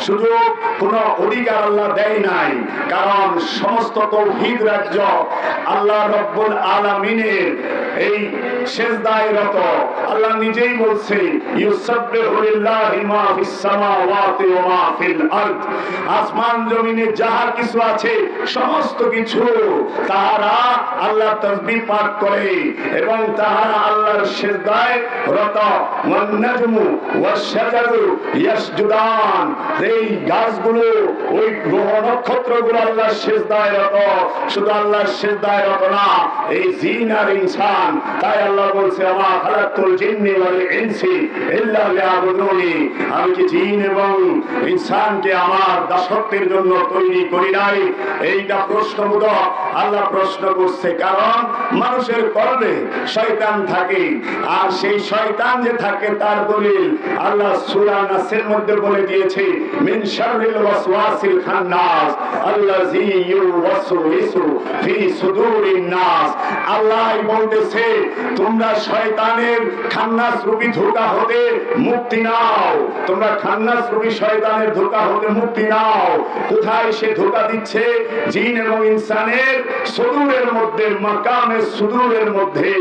সুযোগ, কোন অধিকার আল্লাহ দেয় নাই। কারণ সমস্ত তৌহিদ রাজ্য আল্লাহ রব্বুল আলামিনের এই সিজদায় রত। আল্লাহ নিজেই বলছে, ইউসাব্বিহু লিল্লাহি মা ফিস সামাওয়াতি ওয়া মা ফিল আরদ, আসমান জমিনে যাহা কিছু আছে সমস্ত কিছু তারা আল্লাহ তাসবিহ পাঠ করে এবং তারা আল্লাহর সিজদায় রত। ওয়ান নাজমু ওয়াশ শাজারু ইয়াসজুদান, এই গাছগুলো, ওই গ্রহ নক্ষত্রগুলো আল্লাহর সিজদায় রত। শুধু আল্লাহর সিজদায় রত না, এই জিন আর ইনসান। তাই আল্লাহ বলছে, আমা খালাকতুল জিন্নি ওয়াল ইনসি ইল্লা লিয়াবুদুনি, আমি কি জিন এবং ইনসানকে আমার দাসত্বের জন্য তৈরি করি নাই? এইটা প্রশ্নবোধক আল্লাহ প্রশ্ন করছে। কারণ মানুষের কলবে শয়তান থাকে, আর সেই শয়তান যে থাকে তার দলিল আল্লাহ সূরা নাসের মধ্যে বলে দিয়েছে, মিন শাররিল ওয়াসওয়াসিল খান্নাস আল্লাযী ইউওয়াসওয়িসু ফি সুদুরিন নাস। আল্লাহ বলতেছে, তোমরা শয়তানের খান্নাস রূপী ধোঁকা হতে মুক্তি নাও, তোমরা খান্নাস রূপী শয়তানের ধোঁকা হতে মুক্তি নাও। কোথায় সে ধোঁকা দিচ্ছে? জিন এবং ইনসানের সুদূরের মধ্যে, মাকামের সুদূরের মধ্যে,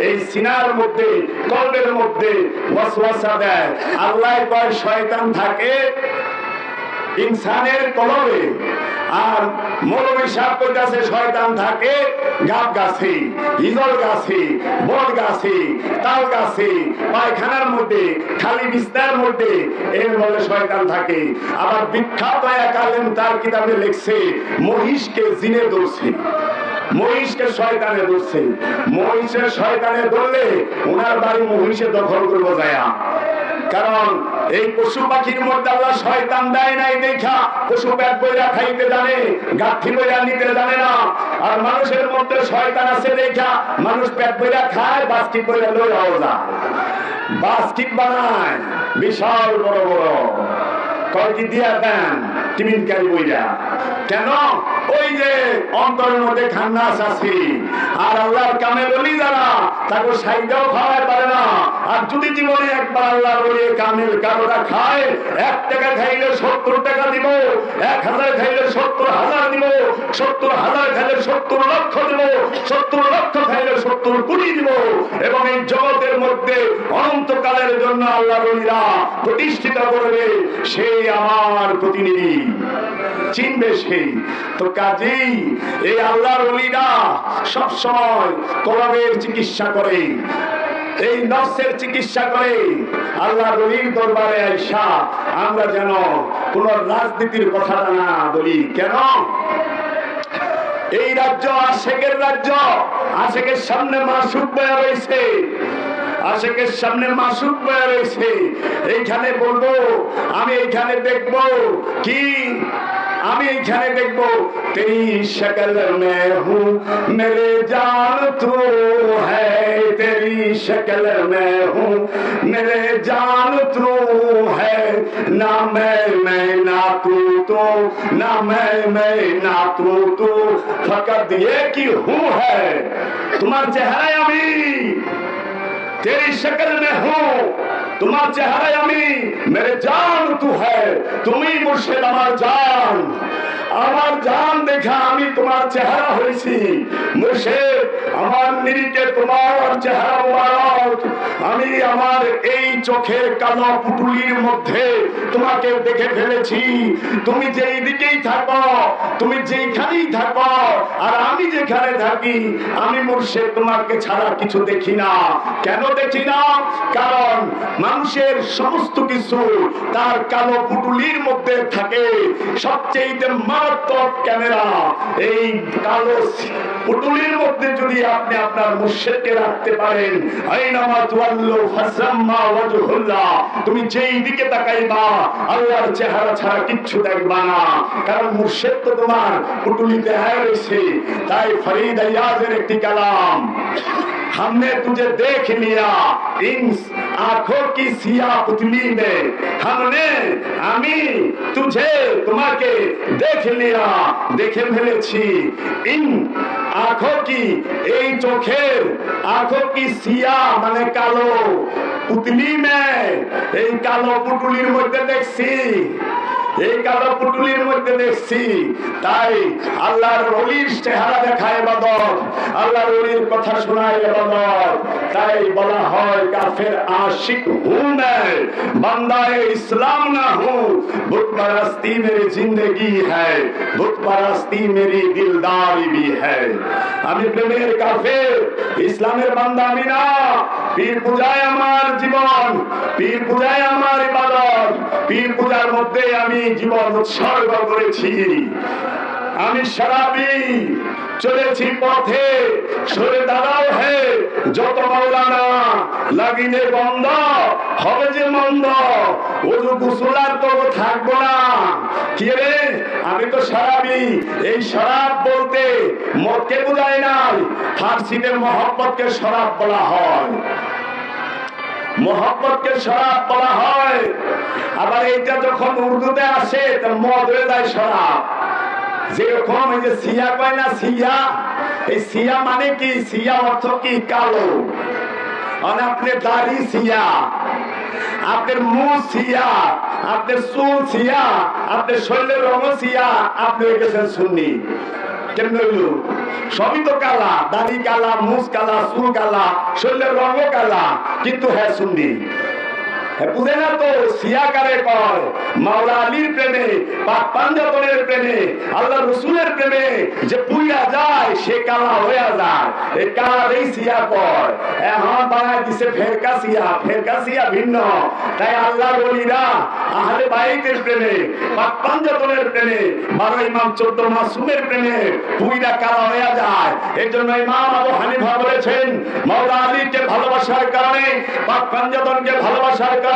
এই সিনার মধ্যে, কলবের মধ্যে ওয়াসওয়াসা দেয়। আল্লাহ কয় শয়তান থাকে ইনসানের কলবে, আর মৌলবী সাহেব কইতাছে শয়তান থাকে গাব গাছে, ইজল গাছে, বট গাছে, তাল গাছে, পায়খানার মধ্যে, খালি বিস্তার মধ্যে, এর বলে শয়তান থাকে। আবার বিখ্যাত এক আলেম তার কিতাবে লিখছে, মহিষকে জিনে ধরছে, মহিষকে শয়তানে ধরছে। মহিষের শয়তানে ধরলে ওনার বাড়ি মহিষে দখল করবো যায়া। কারণ এই পশু পাখির মধ্যে আল্লাহ শয়তান দেয় নাই দেখা পশু পেট বইরা খাইতে জানে, গাঠি বইরা নিতে জানে না। আর মানুষের মধ্যে শয়তান আছে দেখা মানুষ পেট বইরা খায়, বাস্কিট বইরা লইয়াও যায়, বাস্কিট বানায় বিশাল বড় বড়, কয়টি দিয়া দেন টিমিনকারি বইরা। কেন? ওই যে অন্তরের মধ্যে খান্নাস আছে। আর আল্লাহর কামেল ওলি যারা, তাকে সাইদাও খাওয়াতে পারে না। আর যদি জীবনে একবার আল্লাহর ওলি কামেল কারোটা খায়, 1 টাকা খাইলে 70 টাকা দিব, 1000 খাইলে 70,000 দিব, 70,000 খাইলে 70 লক্ষ দিব, 70 লক্ষ খাইলে 70 কোটি দিব। এবং এই জগতের মধ্যে অনন্তকালের জন্য আল্লাহর ওলিরা প্রতিষ্ঠিত করবে, সেই আমার প্রতিনিধি, চিনবে সেই। তো কাজেই এই আল্লাহর ওলিরা সবসময় কলবের চিকিৎসা করে, এই নফসের চিকিৎসা করে। আল্লাহর ওলির দরবারে আইসা আমরা যেন কোন রাজনীতির কথা না বলি। কেন? এই রাজ্য আশেকের রাজ্য, আশেকের সামনে মাসুক বয়া রয়েছে, আশেকের সামনে মাসুক বয়া রয়েছে। এইখানে বলবো, আমি এইখানে দেখবো কি, আমি এইখানে দেখবো তেরি শক্ল মে হুঁ মেরে জান তু হ্যায়, তেরি শক্ল মে হুঁ মেরে জান তু হ্যায়, না मैं ना तू, ना मैं ना तू, फकत ये कि हूँ है। तुम्हार চেহারায় আমি, तेरी शक्ल में हूँ, तुम्हार চেহারায় আমি, मेरे जान तू है, তুমি মুর্শিদ আমার জান, আমার জান দেখা আমি তোমার চেহারা হয়েছি। মুর্শিদ আমার নিরিখে তোমার চেহারা মুবারক, আমি আমার এই চোখের কালো পুটুলির মধ্যে তোমাকে দেখে ফেলেছি। তুমি যেই দিকেই থাকো, তুমি যেইখানেই থাকো, আর আমি যেখানে থাকি, আমি মুর্শিদ তোমাকে ছাড়া কিছু দেখি না। কেন দেখি না? কারণ মানুষের সমস্ত কিছু তার কালো পুটুলির মধ্যে থাকে। সবচেয়ে মারাত্মক ক্যামেরা এই কালো পুটুলির মধ্যে যদি আপনি আপনার মুর্শিদকে রাখতে পারেন, আইনামা তুওয়াল্লু ফাসাম্মা ওয়াজহুল্লাহ, তুমি যেই দিকে তাকাইবা আল্লাহর চেহারা ছাড়া কিচ্ছু দেখবা না। কারণ মুর্শিদ তো তোমার পুটুলিতে রয়েছে। তাই ফরিদ আয়াজের একটি কালাম, हमने तुझे देख लिया इन आंखों की सिया पुतली में, हमने আমি तुझे তোমাকে দেখ লিয়া, দেখে ফেলেছি। ইন আঁখো কি, এই চোখের আঁখো কি সিয়া মানে কালো, পুতলি মে এই কালো পুটুলির মধ্যে দেখছি, এই কালো পুটুলির মধ্যে দেখছি। তাই আল্লাহর ওলির চেহারা দেখায় ইবাদত, আল্লাহর ওলির কথা শোনায় ইবাদত। তাই বলা হয় কাফের আশিক হুঁ मैं, बंदाए इस्लाम ना हूँ, बुत परस्ती मेरी जिंदगी है, बुत परस्ती मेरी दिलदारी भी है। আমি প্রেমের কাফের, ইসলামের বান্দা আমি না। পীর পূজায় আমার জীবন, পীর পূজায় আমার ইবাদত, পীর পূজার মধ্যে আমি জীবন উৎসর্গ করেছি। আমি শরাবি, চলেছি পথে সরে দাঁড়াও হে যত মাওলানা, লাগিলে বন্ধ হবে যে মন্দ, ওযু গোসল আর তো থাকবো না। কি রে, আমি তো শরাবি। এই শরাব বলতে মদকে বোঝায় নাই, ফার্সিতে মহব্বতকে শরাব বলা হয়, মহব্বতকে শরাব বলা হয়। আবার এইটা যখন উর্দুতে আসে তো মদ হয়ে যায় শরাব। যেরকম এই যে সিয়া কয় না, সিয়া, এই সিয়া মানে কি? সিয়া অর্থ কি? কালো। মানে আপনার দাড়ি সিয়া, আপনার মুখ সিয়া, আপনার চুল সিয়া, আপনার শরীরের রঙ সিয়া, আপনি হয়ে গেছেন সুন্নি। কেন হইল? সবই তো কালা, দাড়ি কালা, মুখ কালা, চুল কালা, শরীরের রঙ কালা, কিন্তু হ্যাঁ সুন্নি। বুঝে না তো? সিয়া কারে কয়? মাওলা আলীর প্রেমে, পাক পাঞ্জাতনের প্রেমে, আল্লাহ রসুলের প্রেমে যে পুইয়া যায় সে কালা হয়ে যায়, এই কালার এই সিয়া কয়। এখন বানায় দিছে ফেরকা সিয়া, ফেরকা সিয়া ভিন্ন। তাই আল্লাহর ওলিরা আহলে বাইতের প্রেমে, পাক পাঞ্জাতনের প্রেমে, 12 ইমাম 14 মাসুমের প্রেমে পুইরা কালা হয়ে যায়। এই জন্য ইমাম আবু হানিফা বলেছেন, মাওলা আলীকে ভালোবাসার কারণে, পাক পাঞ্জাতনকে ভালোবাসার কারণে,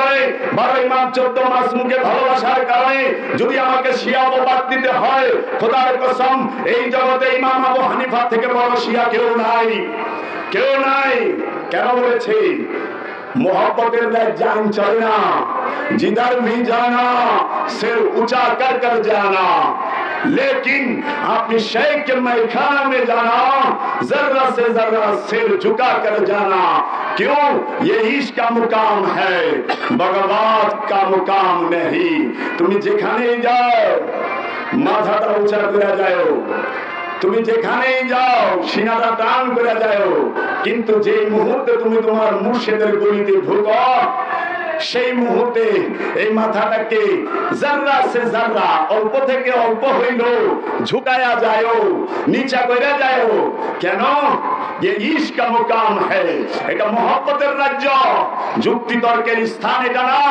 12 ইমাম 14 মাসুমকে ভালোবাসার কারণে যদি আমাকে শিয়া অপবাদ দিতে হয়, খোদার কসম এই জগতে ইমাম আবু হানিফা থেকে বড় শিয়া কেউ নাই, কেউ নাই। কেন বলেছি? मोहब्बतेर जान चलना, जिधर भी जाना सिर ऊंचा कर कर जाना, लेकिन अपनी शेख के मैखाना में जाना जर्रा से जर्रा सिर झुका कर जाना। क्यों? ये इश्क का मुकाम है, बगवात का मुकाम नहीं। तुम जेखाने जाओ माथाटा उंचा করে যাও, তুমি যেখানেই যাও সিনাটা টান করে যাও, কিন্তু যে মুহূর্তে তুমি তোমার মুর্শিদের গলিতে ঢুকো সেই মুহূর্তে এই মাথাটাকে জাররা সে জাররা, অল্প থেকে অল্প হইল ঝুঁকায়া যায়, নিচা করে যায়। কেন? ये इश्क का मुकाम है, এটা মহব্বতের রাজ্য, যুক্তি তর্কের স্থান এটা না।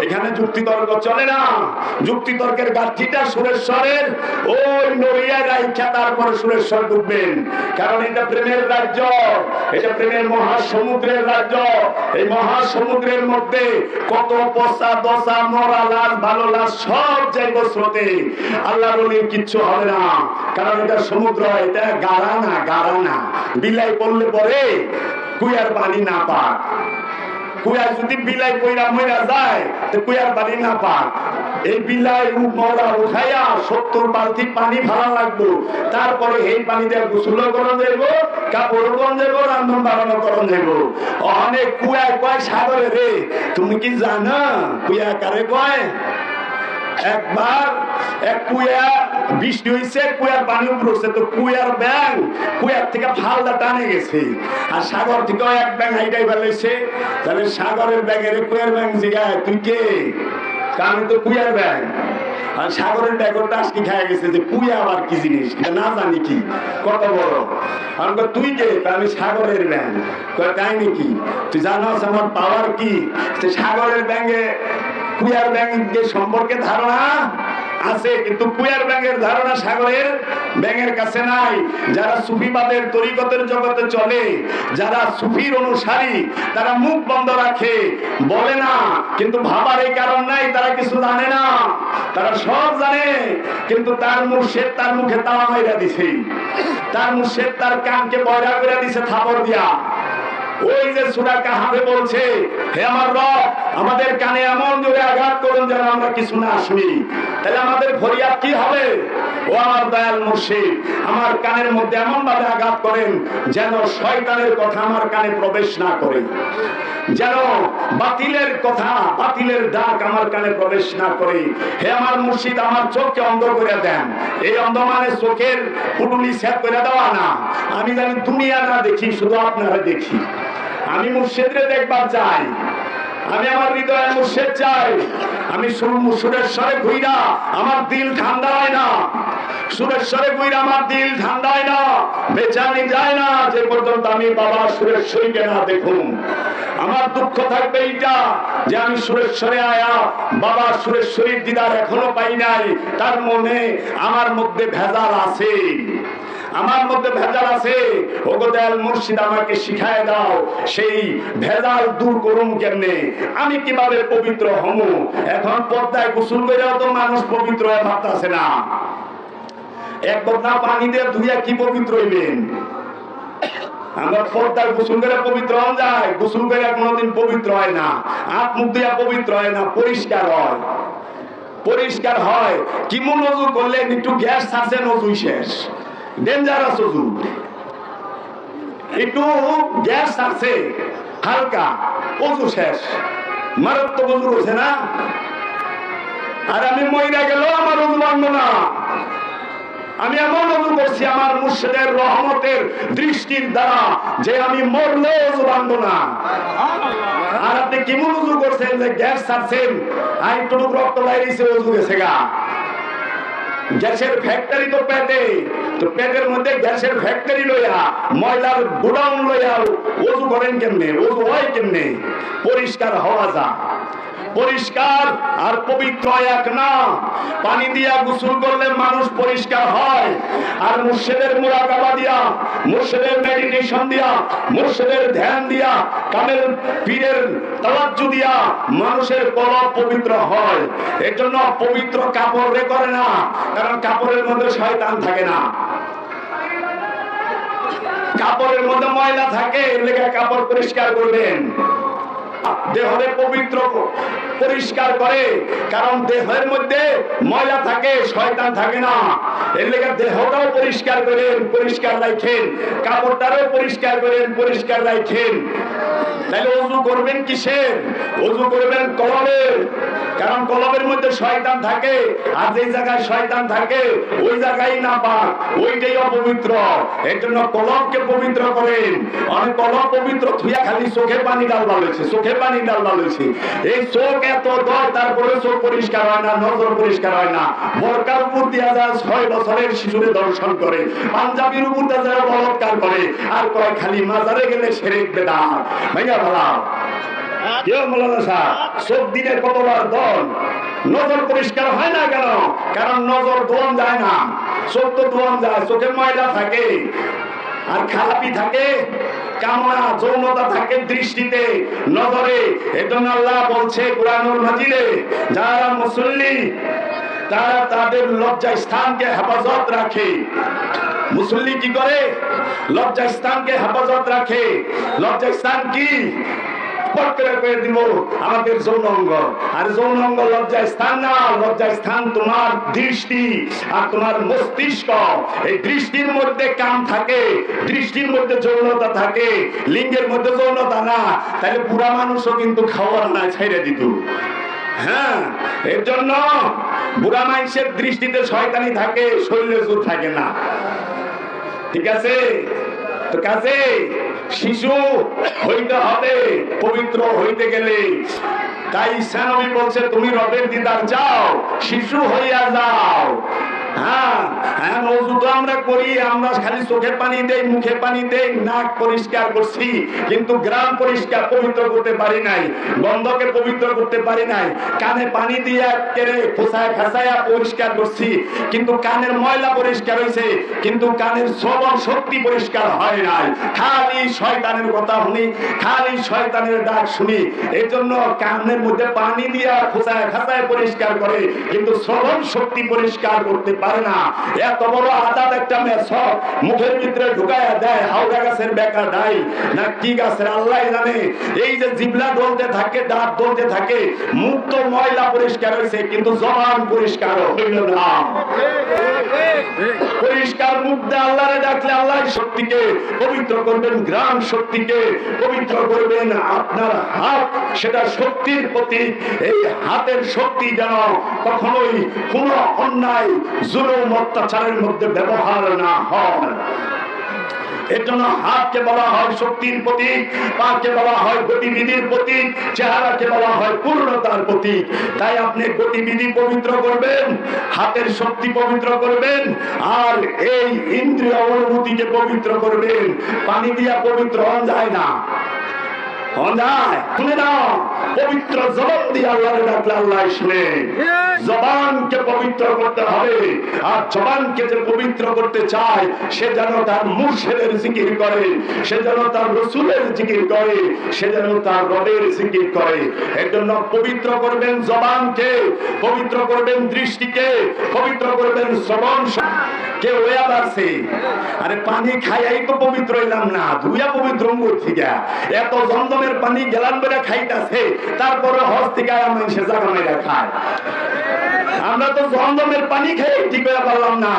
এখানে যুক্তি তর্ক চলে না। যুক্তি তর্কের গাঠিটা সুরেশ্বরের ওই নড়িয়া রাইখা তারপরে সুরেশ্বর ডুববেন। কারণ এটা প্রেমের রাজ্য, এটা প্রেমের মহাসমুদ্রের রাজ্য। এই মহাসমুদ্রের মধ্যে কত পচা দশা মরা লাশ ভালো লাশ সব যাইব স্রোতে, আল্লাহর ওলির কিচ্ছু হবে না। কারণ এটা সমুদ্র, এটা গাড়া না, গাড়া না। বিলাই পড়লে পরে কুয়ার পানি না পাক, কুয়ার যদি বিলাই পয়রা মরা যায় তো কুয়ার পানি না পাক। এই বিলাই মরা উঠাইয়া 70 বালতি পানি ভাড়া লাগবো, তারপরে এই পানি দিয়ে গোসল করা যাইব, কাপড় করা যাইব, রান্ধন বাড়ানো করা যাইব। অনেক কুয়া কয় সাগরে রে, তুমি কি জানো কুয়া কারে কয়? একবার এক কুয়া বৃষ্টি হয়েছে, কুয়ার পানি উপরে উঠছে, তো কুয়ার ব্যাং কুয়ার থেকে ফালদা টানে গেছে, আর সাগর থেকেও এক ব্যাং হাইটাই ফেলেছে। তাহলে সাগরের ব্যাগের কুয়ার ব্যাং জিগায় তুই কে? আমি তো কুয়ার ব্যাং। আর সাগরের ব্যাগরটা আজকে খায় গেছে যে কুয়া আবার কি জিনিস, এটা না জানি কি কত বড়। আমি তুই কে? আমি সাগরের ব্যাং। তাই নাকি? তুই জানোস আমার পাওয়ার কি? সাগরের ব্যাঙে কুয়ার ব্যাঙের সম্পর্কে ধারণা আছে, কিন্তু কুয়ার ব্যাঙের ধারণা সাগরের ব্যাঙের কাছে নাই। যারা সুফিবাদের তরিকতের জগতে চলে, যারা সুফির অনুসারী, তারা মুখ বন্ধ রাখে, বলে না, কিন্তু ভাবার এই কারণ নাই, তারা কিছু জানে না, তারা সব জানে। কিন্তু তার মুর্শিদ তার মুখে তালা মাইরা দিছে, তার মুর্শিদ তার কানকে বয়রা করে দিছে থাপড় দিয়া। ওই যে সূরা কাহাফে বলছে, হে আমার রব, আমাদের কানে এমন জোরে আঘাত করুন যেন আমরা কিছু না শুনি। তাহলে আমাদের ফরিয়াদ কি হবে? ও আমার দয়াল মুর্শিদ, আমার কানের মধ্যে এমন ভাবে আঘাত করেন যেন শয়তানের কথা আমার কানে প্রবেশ না করে, যেন বাতিলের কথা, বাতিলের ডাক আমার কানে প্রবেশ না করে। হে আমার মুর্শিদ, আমার চোখকে অন্ধ করে দেন। এই অন্ধ মানে চোখের পুটুলি সেট করে দেওয়া না, আমি জানি দুনিয়া না দেখি, শুধু আপনারা দেখি। আমি মুর্শিদরে দেখবার চাই, আমি আমার হৃদয়ে মুর্শিদ চাই। আমি সুরেশ্বরে ঘুইরা আমার দিল ঠান্ডা হয় না, সুরেশ্বরে ঘুইরা আমার দিল ঠান্ডা হয় না, বেচানি যায় না যে পর্যন্ত আমি বাবা সুরেশ্বরীকে না দেখুন। আমার দুঃখ থাকবে এইটা যে আমি সুরেশ্বরে আয়া বাবা সুরেশ্বরীর দিদার এখনো পাই নাই। তার মনে আমার মধ্যে ভেজাল আছে, আমার মধ্যে ভেজাল আছে। ওগো দয়াল মুর্শিদ, আমাকে শিখায় দাও সেই ভেজাল দূর করুন কেমনে, আমি কিভাবে পবিত্র হব। এখন পদ্মায় গোসল করেও তো মানুষ পবিত্র হয়ে ভাবতেছে না। এক বদনা পানি দিয়ে ধুইয়া কি পবিত্র হইবেন? আমরা পদ্মায় গোসল করে পবিত্র হন যায়, গোসল করে কোনোদিন পবিত্র হয় না, হাত মুখ দিয়া পবিত্র হয় না, পরিষ্কার হয়, পরিষ্কার হয়। কি মন অজু করলে একটু গ্যাস ছাড়ছে, অজুই শেষ, ডেঞ্জারাস অজু। একটু গ্যাস আছে হালকা, অজু শেষ, মারাত্মক অজু হচ্ছে না। আর আমি মইরা গেল আমার অজু ভাঙবো না। আমি এমন অজু করছি আমার মুর্শিদের রহমতের দৃষ্টির দ্বারা যে আমি মরলে অজু ভাঙবো না। আর আপনি কেমন অজু করছেন যে গ্যাস ছাড়ছেন, আর একটু রক্ত বাইরেছে, অজু গেছে গা। গ্যাসের ফ্যাক্টরি তো পেটে, তো পেটের মধ্যে গ্যাসের ফ্যাক্টরি লইয়া ময়লার গোডাউন লইয়া ওযু করেন কেমনে? ওযু হয় কেমনে? পরিষ্কার হওয়া যা, পরিষ্কার আর পবিত্র এক না। পানি দিয়া গোসল করলে মানুষ পরিষ্কার হয়, আর মুর্শিদের মুরাকাবা দিয়া, মুর্শিদের মেডিটেশন দিয়া, মুর্শিদের ধ্যান দিয়া, কামেল পীরের তাওয়াজ্জু দিয়া মানুষের কলব পবিত্র হয়। এর জন্য পবিত্র কাপড় রে করে না, কারণ কাপড়ের মধ্যে শয়তান থাকে না, কাপড়ের মধ্যে ময়লা থাকে, এর লেগে কাপড় পরিষ্কার করবেন। দেহরে পবিত্র পরিষ্কার করে, কারণ দেহের মধ্যে ময়লা থাকে, শয়তান থাকে না। এর লেগে দেহটাও পরিষ্কার করেন, পরিষ্কার রাখেন, কাপড়টারও পরিষ্কার করেন, পরিষ্কার রাখেন। তাহলে ওযু করবেন কিসের? ওযু করবেন কলবের, কারণ কলবের মধ্যে শয়তান থাকে, আর যে জায়গায় শয়তান থাকে ওই জায়গায় না পাক, ওইটাই অপবিত্র। এর জন্য কলবকে পবিত্র করেন। অনেক কলব পবিত্র থুইয়া খালি চোখে পানি ডালবা লইছে, চোখে পানি ডালবা লইছে। এই চোখ এত দয়, তারপরে চোখ পরিষ্কার হয় না, নজর পরিষ্কার হয় না। বোরকার উপর দিয়া যায় 6 বছরের শিশুরে দর্শন করে, পাঞ্জাবির উপর দিয়া যায় বলৎকার করে, আর কয় খালি মাজারে গেলে শিরক বেদাত। ভাইয়া ভালা কেউ মৌলানা সাহেব, চোখ দিনে কতবার দন, নজর পরিষ্কার হয় না কেন? কারণ নজর দোয়ান যায় না, চোখ তো দোয়ান যায়, চোখে ময়লা থাকে, আর খারাপি থাকে, কামনা যৌনতা থাকে দৃষ্টিতে, নজরে। এজন্য আল্লাহ বলছে কুরআনুল মাজিদে, যারা মুসল্লি তারা তাদের লজ্জা স্থানকে হেফাজত রাখে। মুসল্লি কি করে? লজ্জা স্থানকে হেফাজত রাখে। লজ্জা স্থান কি? আমাদের যৌন অঙ্গ, আর যৌন অঙ্গ লজ্জা স্থান না। লজ্জা স্থান তোমার দৃষ্টি আর তোমার মস্তিষ্ক। এই দৃষ্টির মধ্যে কাম থাকে, দৃষ্টির মধ্যে যৌনতা থাকে, লিঙ্গের মধ্যে যৌনতা না। তাহলে বুড়া মানুষও কিন্তু খাওয়ার না ছেড়ে দিত। হ্যাঁ, এর জন্য বুড়া মানুষের দৃষ্টিতে শয়তানি থাকে, শরীরে জোর থাকে না। ঠিক আছে? তো কাজে শিশু হইতে হবে পবিত্র হইতে গেলে। তাই ঈসা নবী বলছে, তুমি রবের দিদার চাও, শিশু হইয়া যাও। হ্যাঁ হ্যাঁ, ওযু তো আমরা করি, আমরা খালি চোখে পানি দেই, মুখে পানি দেই, নাক পরিষ্কার করছি, কিন্তু গ্রাম পরিষ্কার পবিত্র করতে পারি নাই, গন্ধকে পবিত্র করতে পারি নাই। কানে পানি দিয়ে কেড়ে খোসায় খাসায়া পরিষ্কার করছি, কিন্তু কানের ময়লা পরিষ্কার হয়েছে, কিন্তু কানের শ্রবণ শক্তি পরিষ্কার হয় নাই। খালি শয়তানের কথা শুনি, খালি শয়তানের ডাক শুনি। এই জন্য কানের মধ্যে পানি দিয়া খোসায় খাসায় পরিষ্কার করে, কিন্তু শ্রবণ শক্তি পরিষ্কার করতে পারে না। এত বড় আদাত একটা মেছক মুখের ভিতরে ঢুকায়া দেয়, হাওড়া গাছের বেকা ডাই না কি গাছের আল্লাহ জানে। এই যে জিবলা ডলতে থাকে, দাঁত ডলতে থাকে, মুখ তো ময়লা পরিষ্কার হয়েছে, কিন্তু জবান পরিষ্কার হইল না। পরিষ্কার মুখ দিয়ে আল্লাহরে ডাকলে আল্লাহ শক্তিকে পবিত্র করবেন, গ্রাম শক্তিকে পবিত্র করবেন। আপনার হাত সেটা শক্তির প্রতীক। এই হাতের শক্তি যেন কখনোই কোন অন্যায় জুলুম অত্যাচারের মধ্যে ব্যবহার না হয়। এর জন্য হাতকে বলা হয় শক্তির প্রতীক, পাকে বলা হয় গতিবিধির প্রতীক, চেহারাকে বলা হয় পূর্ণতার প্রতীক। তাই আপনি গতিবিধি পবিত্র করবেন, হাতের শক্তি পবিত্র করবেন, আর এই ইন্দ্রিয় অনুভূতিকে পবিত্র করবেন। পানি দিয়া পবিত্র হওয়া যায় না, শুনে নাও, পবিত্র জবান দিয়ে আল্লাহরে ডাকলে আল্লাহ শুনে। জবানকে পবিত্র করতে হবে, আর জবানকে যে পবিত্র করতে চায় সে যেন তার মুর্শিদের জিকির করে, সে যেন তার রাসূলের জিকির করে, সে যেন তার রবের জিকির করে। এর জন্য পবিত্র করবেন জবানকে, পবিত্র করবেন দৃষ্টিকে, পবিত্র করবেন শ্রবণ। কেউ ওয়া বাড়ছে, আরে পানি খাইয়াই তো পবিত্র হইলাম না, ধুইয়া পবিত্র করছি গা। এত জমজমের পানি গেলান করে খাইতাছে, তারপরে হজ থেকে মানুষে জায়গা মেরা খায়। আমরা তো জমজমের পানি খেয়ে ঠিক হয়ে পারলাম না,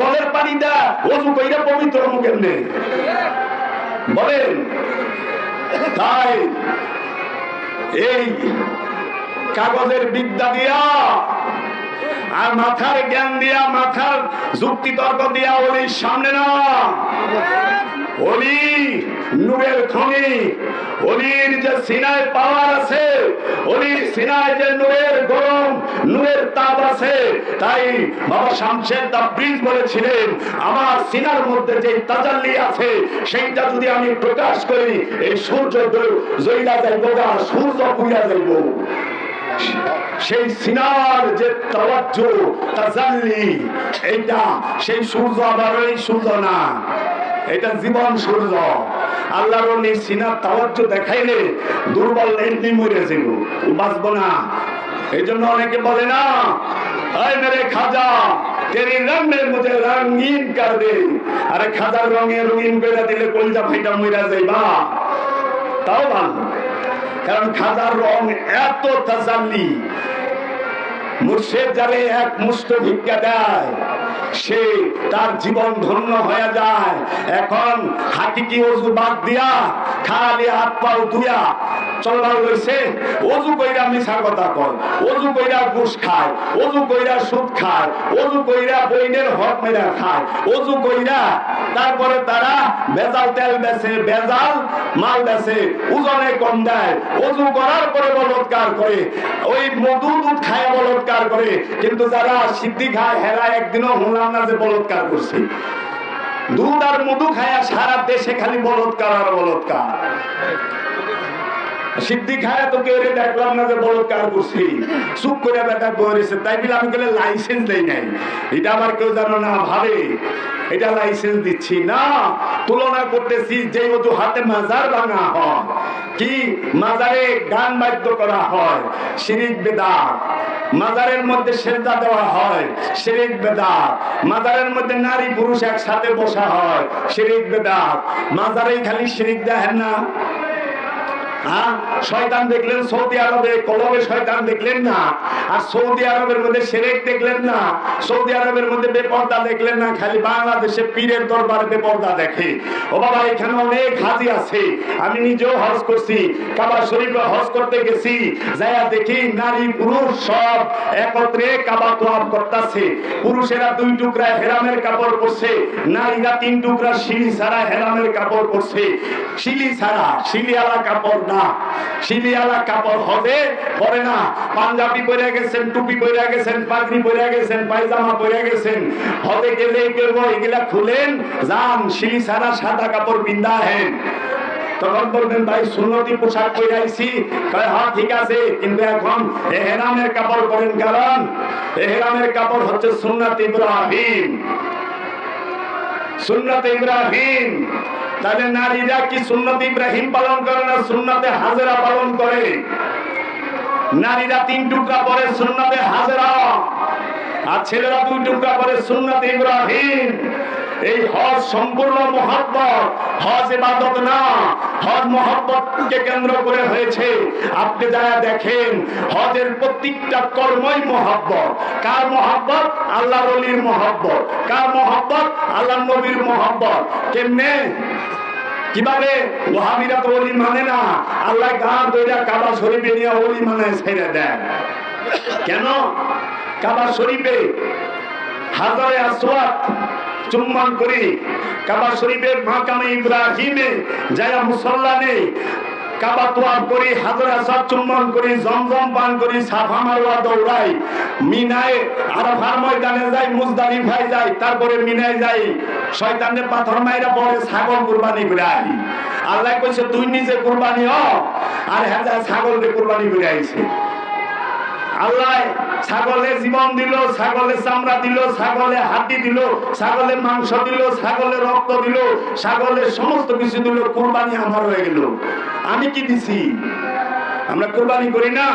কলের পানিটা ওযু কইরা পবিত্র মুখের নেই বলেন। তাই এই কাগজের বিদ্যা দিয়া আর মাথার জ্ঞান দিয়া, মাথার যুক্তি তর্ক দিয়া ওলির সামনে না। ওলি নূরের খনি, ওলির যে সিনায় পাওয়ার আছে, ওলির সিনায় যে নূরের গরম, নূরের তাপ আছে। তাই বাবা শামসের তাবরিজ বলেছিলেন, আমার সিনার মধ্যে যে তাজাল্লি আছে সেইটা যদি আমি প্রকাশ করি, এই সূর্য জ্বলা যাইব না, সূর্য পুড়িয়া যাইব। সেই সিনার যে তাওয়াজ্জু তাজাল্লি, এইটা সেই সূর্য আবার ওই সূর্য না, এটা জীবন সূর্য। আল্লাহর ওলি সিনার তাওয়াজ্জু দেখাইলে দুর্বল এমনি মরে যাব, বাঁচব না। এই জন্য অনেকে বলে না, আয় মেরে খাজা তেরি রং মে মুঝে রঙিন কর দে। আরে খাজার রঙে রঙিন করে দিলে কলজা ফাইটা মইরা যাইবা, তাও ভালো। কারণ খাজার রং এত তাজাল্লি, মুর্শিদ যারে এক মুষ্ট ভিক্ষা দেয় সে তার জীবন ধন্য হয়ে যায়। এখন হাকিকি ওযু বাদ দিয়া খালি হাত পাও ধুইয়া চলবার লইছে, ওযু কইরা মিছার কথা কয়, ওযু কইরা ঘুষ খায়, ওযু কইরা সুদ খায়, ওযু কইরা বইনের হক মেরা খায়, ওযু কইরা তারপরে তারা ভেজাল তেল বেচে, ভেজাল মাল বেচে, ওজনে কম দেয়, ওযু করার পরে বলৎকার করে, ওই মধু দুধ খায় বলৎকার করে। কিন্তু যারা সিদ্ধি খায় হেরা একদিনও শুনলাম না যে বলৎকার করছে। দুধ আর মধু খায়া সারা দেশে খালি বলৎকার আর বলৎকার। সিদ্ধি খায় তো কেউ দেখলাম না যে বলৎকার করছি, চুপ করে বেটা বলেছে। তাই বলে আমি বলে লাইসেন্স দেই নাই, এটা আমার কেউ জানো না ভাবে এটা লাইসেন্স দিচ্ছি না। তুলনা করতেছি যে হাতে মাজার ভাঙা হয়, কি মাজারে গান বাদ্য করা হয়, শিরিক বেদাত। মাজারের মধ্যে সেজদা দেওয়া হয়, শিরিক বেদাত। মাজারের মধ্যে নারী পুরুষ একসাথে বসা হয়, শিরিক বেদাত। মাজারে খালি শিরিক দেখেন না, হ্যাঁ, শয়তান দেখলেন সৌদি আরবে, কলবে শয়তান দেখলেন না। আর সৌদি আরবের মধ্যে শিরক দেখলেন না, সৌদি আরবের মধ্যে বেপর্দা দেখলেন না, খালি বাংলাদেশে পীরের দরবারে বেপর্দা দেখে। ও বাবা, এখানে অনেক হাজি আছে, আমি নিজেও হজ করছি, কাবা শরীফে হজ করতে গেছি, যাইয়া দেখি নারী পুরুষ সব একত্রে কাবা তোয়াফ করতেছে। পুরুষেরা 2 টুকরা হেরামের কাপড় পরছে, নারীরা 3 টুকরা শিলি ছাড়া হেরামের কাপড় পরছে। শিলি ছাড়া, শিলিয়ালা কাপড় না, শিলিয়ালা কাপড় হবে পরে না। পাঞ্জাবি পরে গেছেন, টুপি পরে গেছেন, পাগড়ি পরে গেছেন, পায়জামা পরে গেছেন, হবে গেলে এগুলা খুলেন যান, শিলি ছাড়া সাদা কাপড় পিন্দা হেন। তখন বলবেন ভাই সুন্নতি পোশাক পরে আইছি, হ্যাঁ ঠিক আছে, কিন্তু এখন এহরামের কাপড় পরেন, কারণ এহরামের কাপড় হচ্ছে সুন্নাত ইব্রাহিম, সুন্নাত ইব্রাহিম। তাহলে নারীরা কি সুন্নাত ইব্রাহিম পালন করে না সুন্নাতে হাজেরা পালন করে? নারীরা 3 টুকরা পরে সুন্নাতে হাজেরা, আর ছেলেরা 2 টুকরা পরে সুন্নাতে ইব্রাহিম। এই হজ সম্পূর্ণ মহব্বত, হজ ইবাদত না, হজ মহব্বতকে কেন্দ্র করে হয়েছে। আপনি যারা দেখেন হজের প্রত্যেকটা কর্মই মহব্বত। কার মহব্বত? আল্লাহর ওলির মহব্বত। কার মহব্বত? আল্লাহর নবীর মহব্বত। কেমনে, কিভাবে? ওয়াহাবিরা তো ওলি মানে না, আল্লাহ গান দইরা কাবা শরীফে নিয়ে ওলি মানে ছেড়ে দেয়। কেন? কাবা শরীফে হাজারে আসওয়াদ চুম্বন করি, কাবা শরীফের মাকামে ইব্রাহিমে যায়া মুসল্লা নেই, কাবা তোয়াফ করি, হাজারে আসওয়াদ চুম্বন করি, জমজম পান করি, সাফা মারওয়া দৌড়াই, মিনায় আরাফার ময়দানে যাই, মুজদালিফায় যাই, তারপরে মিনায় যাই, শয়তানের পাথর মাইরা পরে ছাগল কুরবানি করে আই। আল্লাহ কইছে তুই নিজে কুরবানি হ, আর হ্যাঁ ছাগলকে কুরবানি করে আইছে। আল্লাহ ছাগলের জীবন দিল, ছাগলের চামড়া দিল, ছাগলের হাড্ডি দিল, ছাগলের মাংস দিল, ছাগলের রক্ত দিল, ছাগলের সমস্ত কিছু দিল, কুরবানি আমার হয়ে গেল। আমি কি দিছি? আমরা কুরবানি করি না,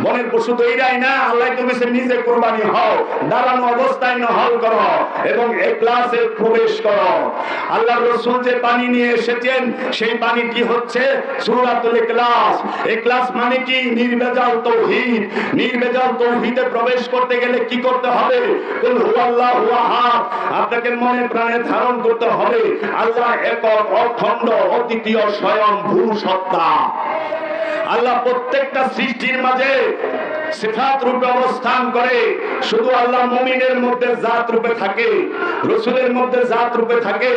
বনের পশু তো এরাই না। আল্লাহ তো বলেছে নিজে কুরবানি হও, দাঁড়ানো অবস্থায় নহল করো এবং ইখলাসে প্রবেশ করো। আল্লাহর রাসূল যে পানি নিয়ে এসেছেন সেই পানিটি হচ্ছে সূরাতুল ইখলাস। ইখলাস মানে কি? নির্ভেজাল তৌহিদ। নির্ভেজাল তৌহিদে প্রবেশ করতে গেলে কি করতে হবে? কুল হুয়াল্লাহু আহাদ, আপনাকে মনে প্রাণে ধারণ করতে হবে আল্লাহ একক, অখণ্ড, অদ্বিতীয়, স্বয়ংভূ সত্তা। আল্লাহ প্রত্যেকটা সৃষ্টির মাঝে সিফাত রূপে অবস্থান করে। শুধু আল্লাহ মুমিনের মধ্যে জাত রূপে থাকে, রাসূলের মধ্যে জাত রূপে থাকে,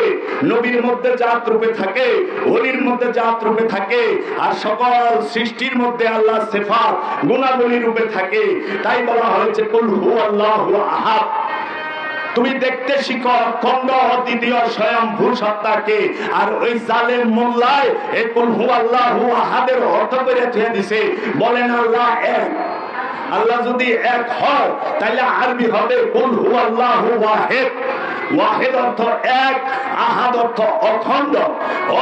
নবীর মধ্যে জাত রূপে থাকে, ওলির মধ্যে জাত রূপে থাকে, আর সকল সৃষ্টির মধ্যে আল্লাহ সিফাত গুণাবলী রূপে থাকে। তাই বলা হয়েছে কুল হুয়াল্লাহু আহাদ। তুমি দেখতে শিখো অখণ্ড, অদ্বিতীয়, স্বয়ংভূ সত্তাকে। আর ওই জালেম মোল্লায় এই কুল হুয়াল্লাহু আহাদের অর্থ করে দিয়ে দিছে, বলেন আল্লাহ এক। আল্লাহ যদি এক হয় তাহলে আরবি হবে কুল হুয়াল্লাহু ওয়াহিদ। ওয়াহিদ অর্থ এক, আহাদ অর্থ অখণ্ড,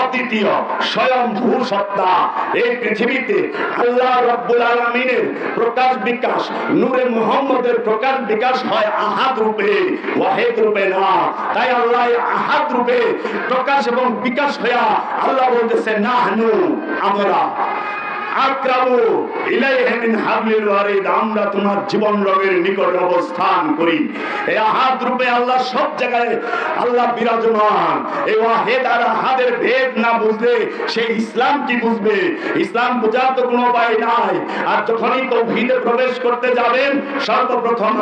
অদ্বিতীয়, স্বয়ংভূ সত্তা। এই পৃথিবীতে আল্লাহ রাব্বুল আলামিনের প্রকাশ বিকাশ, নূরে মুহাম্মদের প্রকাশ বিকাশ হয় আহাদ রূপে, ওয়াহিদ রূপে না। তাই আল্লাহ আহাদ রূপে প্রকাশ এবং বিকাশ হইয়া আল্লাহ বলতেছে নাহনু, আমরা আকরাবু ইলাইহি মিন হাবলিল ওয়ারিদ, আমরা তোমার জীবন রঙের নিকট অবস্থান করি। এই আহাদ রূপে আল্লাহ সব জায়গায় আল্লাহ বিরাজমান। এই ওয়াহিদ আর আহাদের ভেদ না বুঝলে সে ইসলাম কি বুঝবে? ইসলাম বোঝার তো কোনো উপায় নাই। আর যখনই তাওহীদে প্রবেশ করতে যাবেন সর্বপ্রথম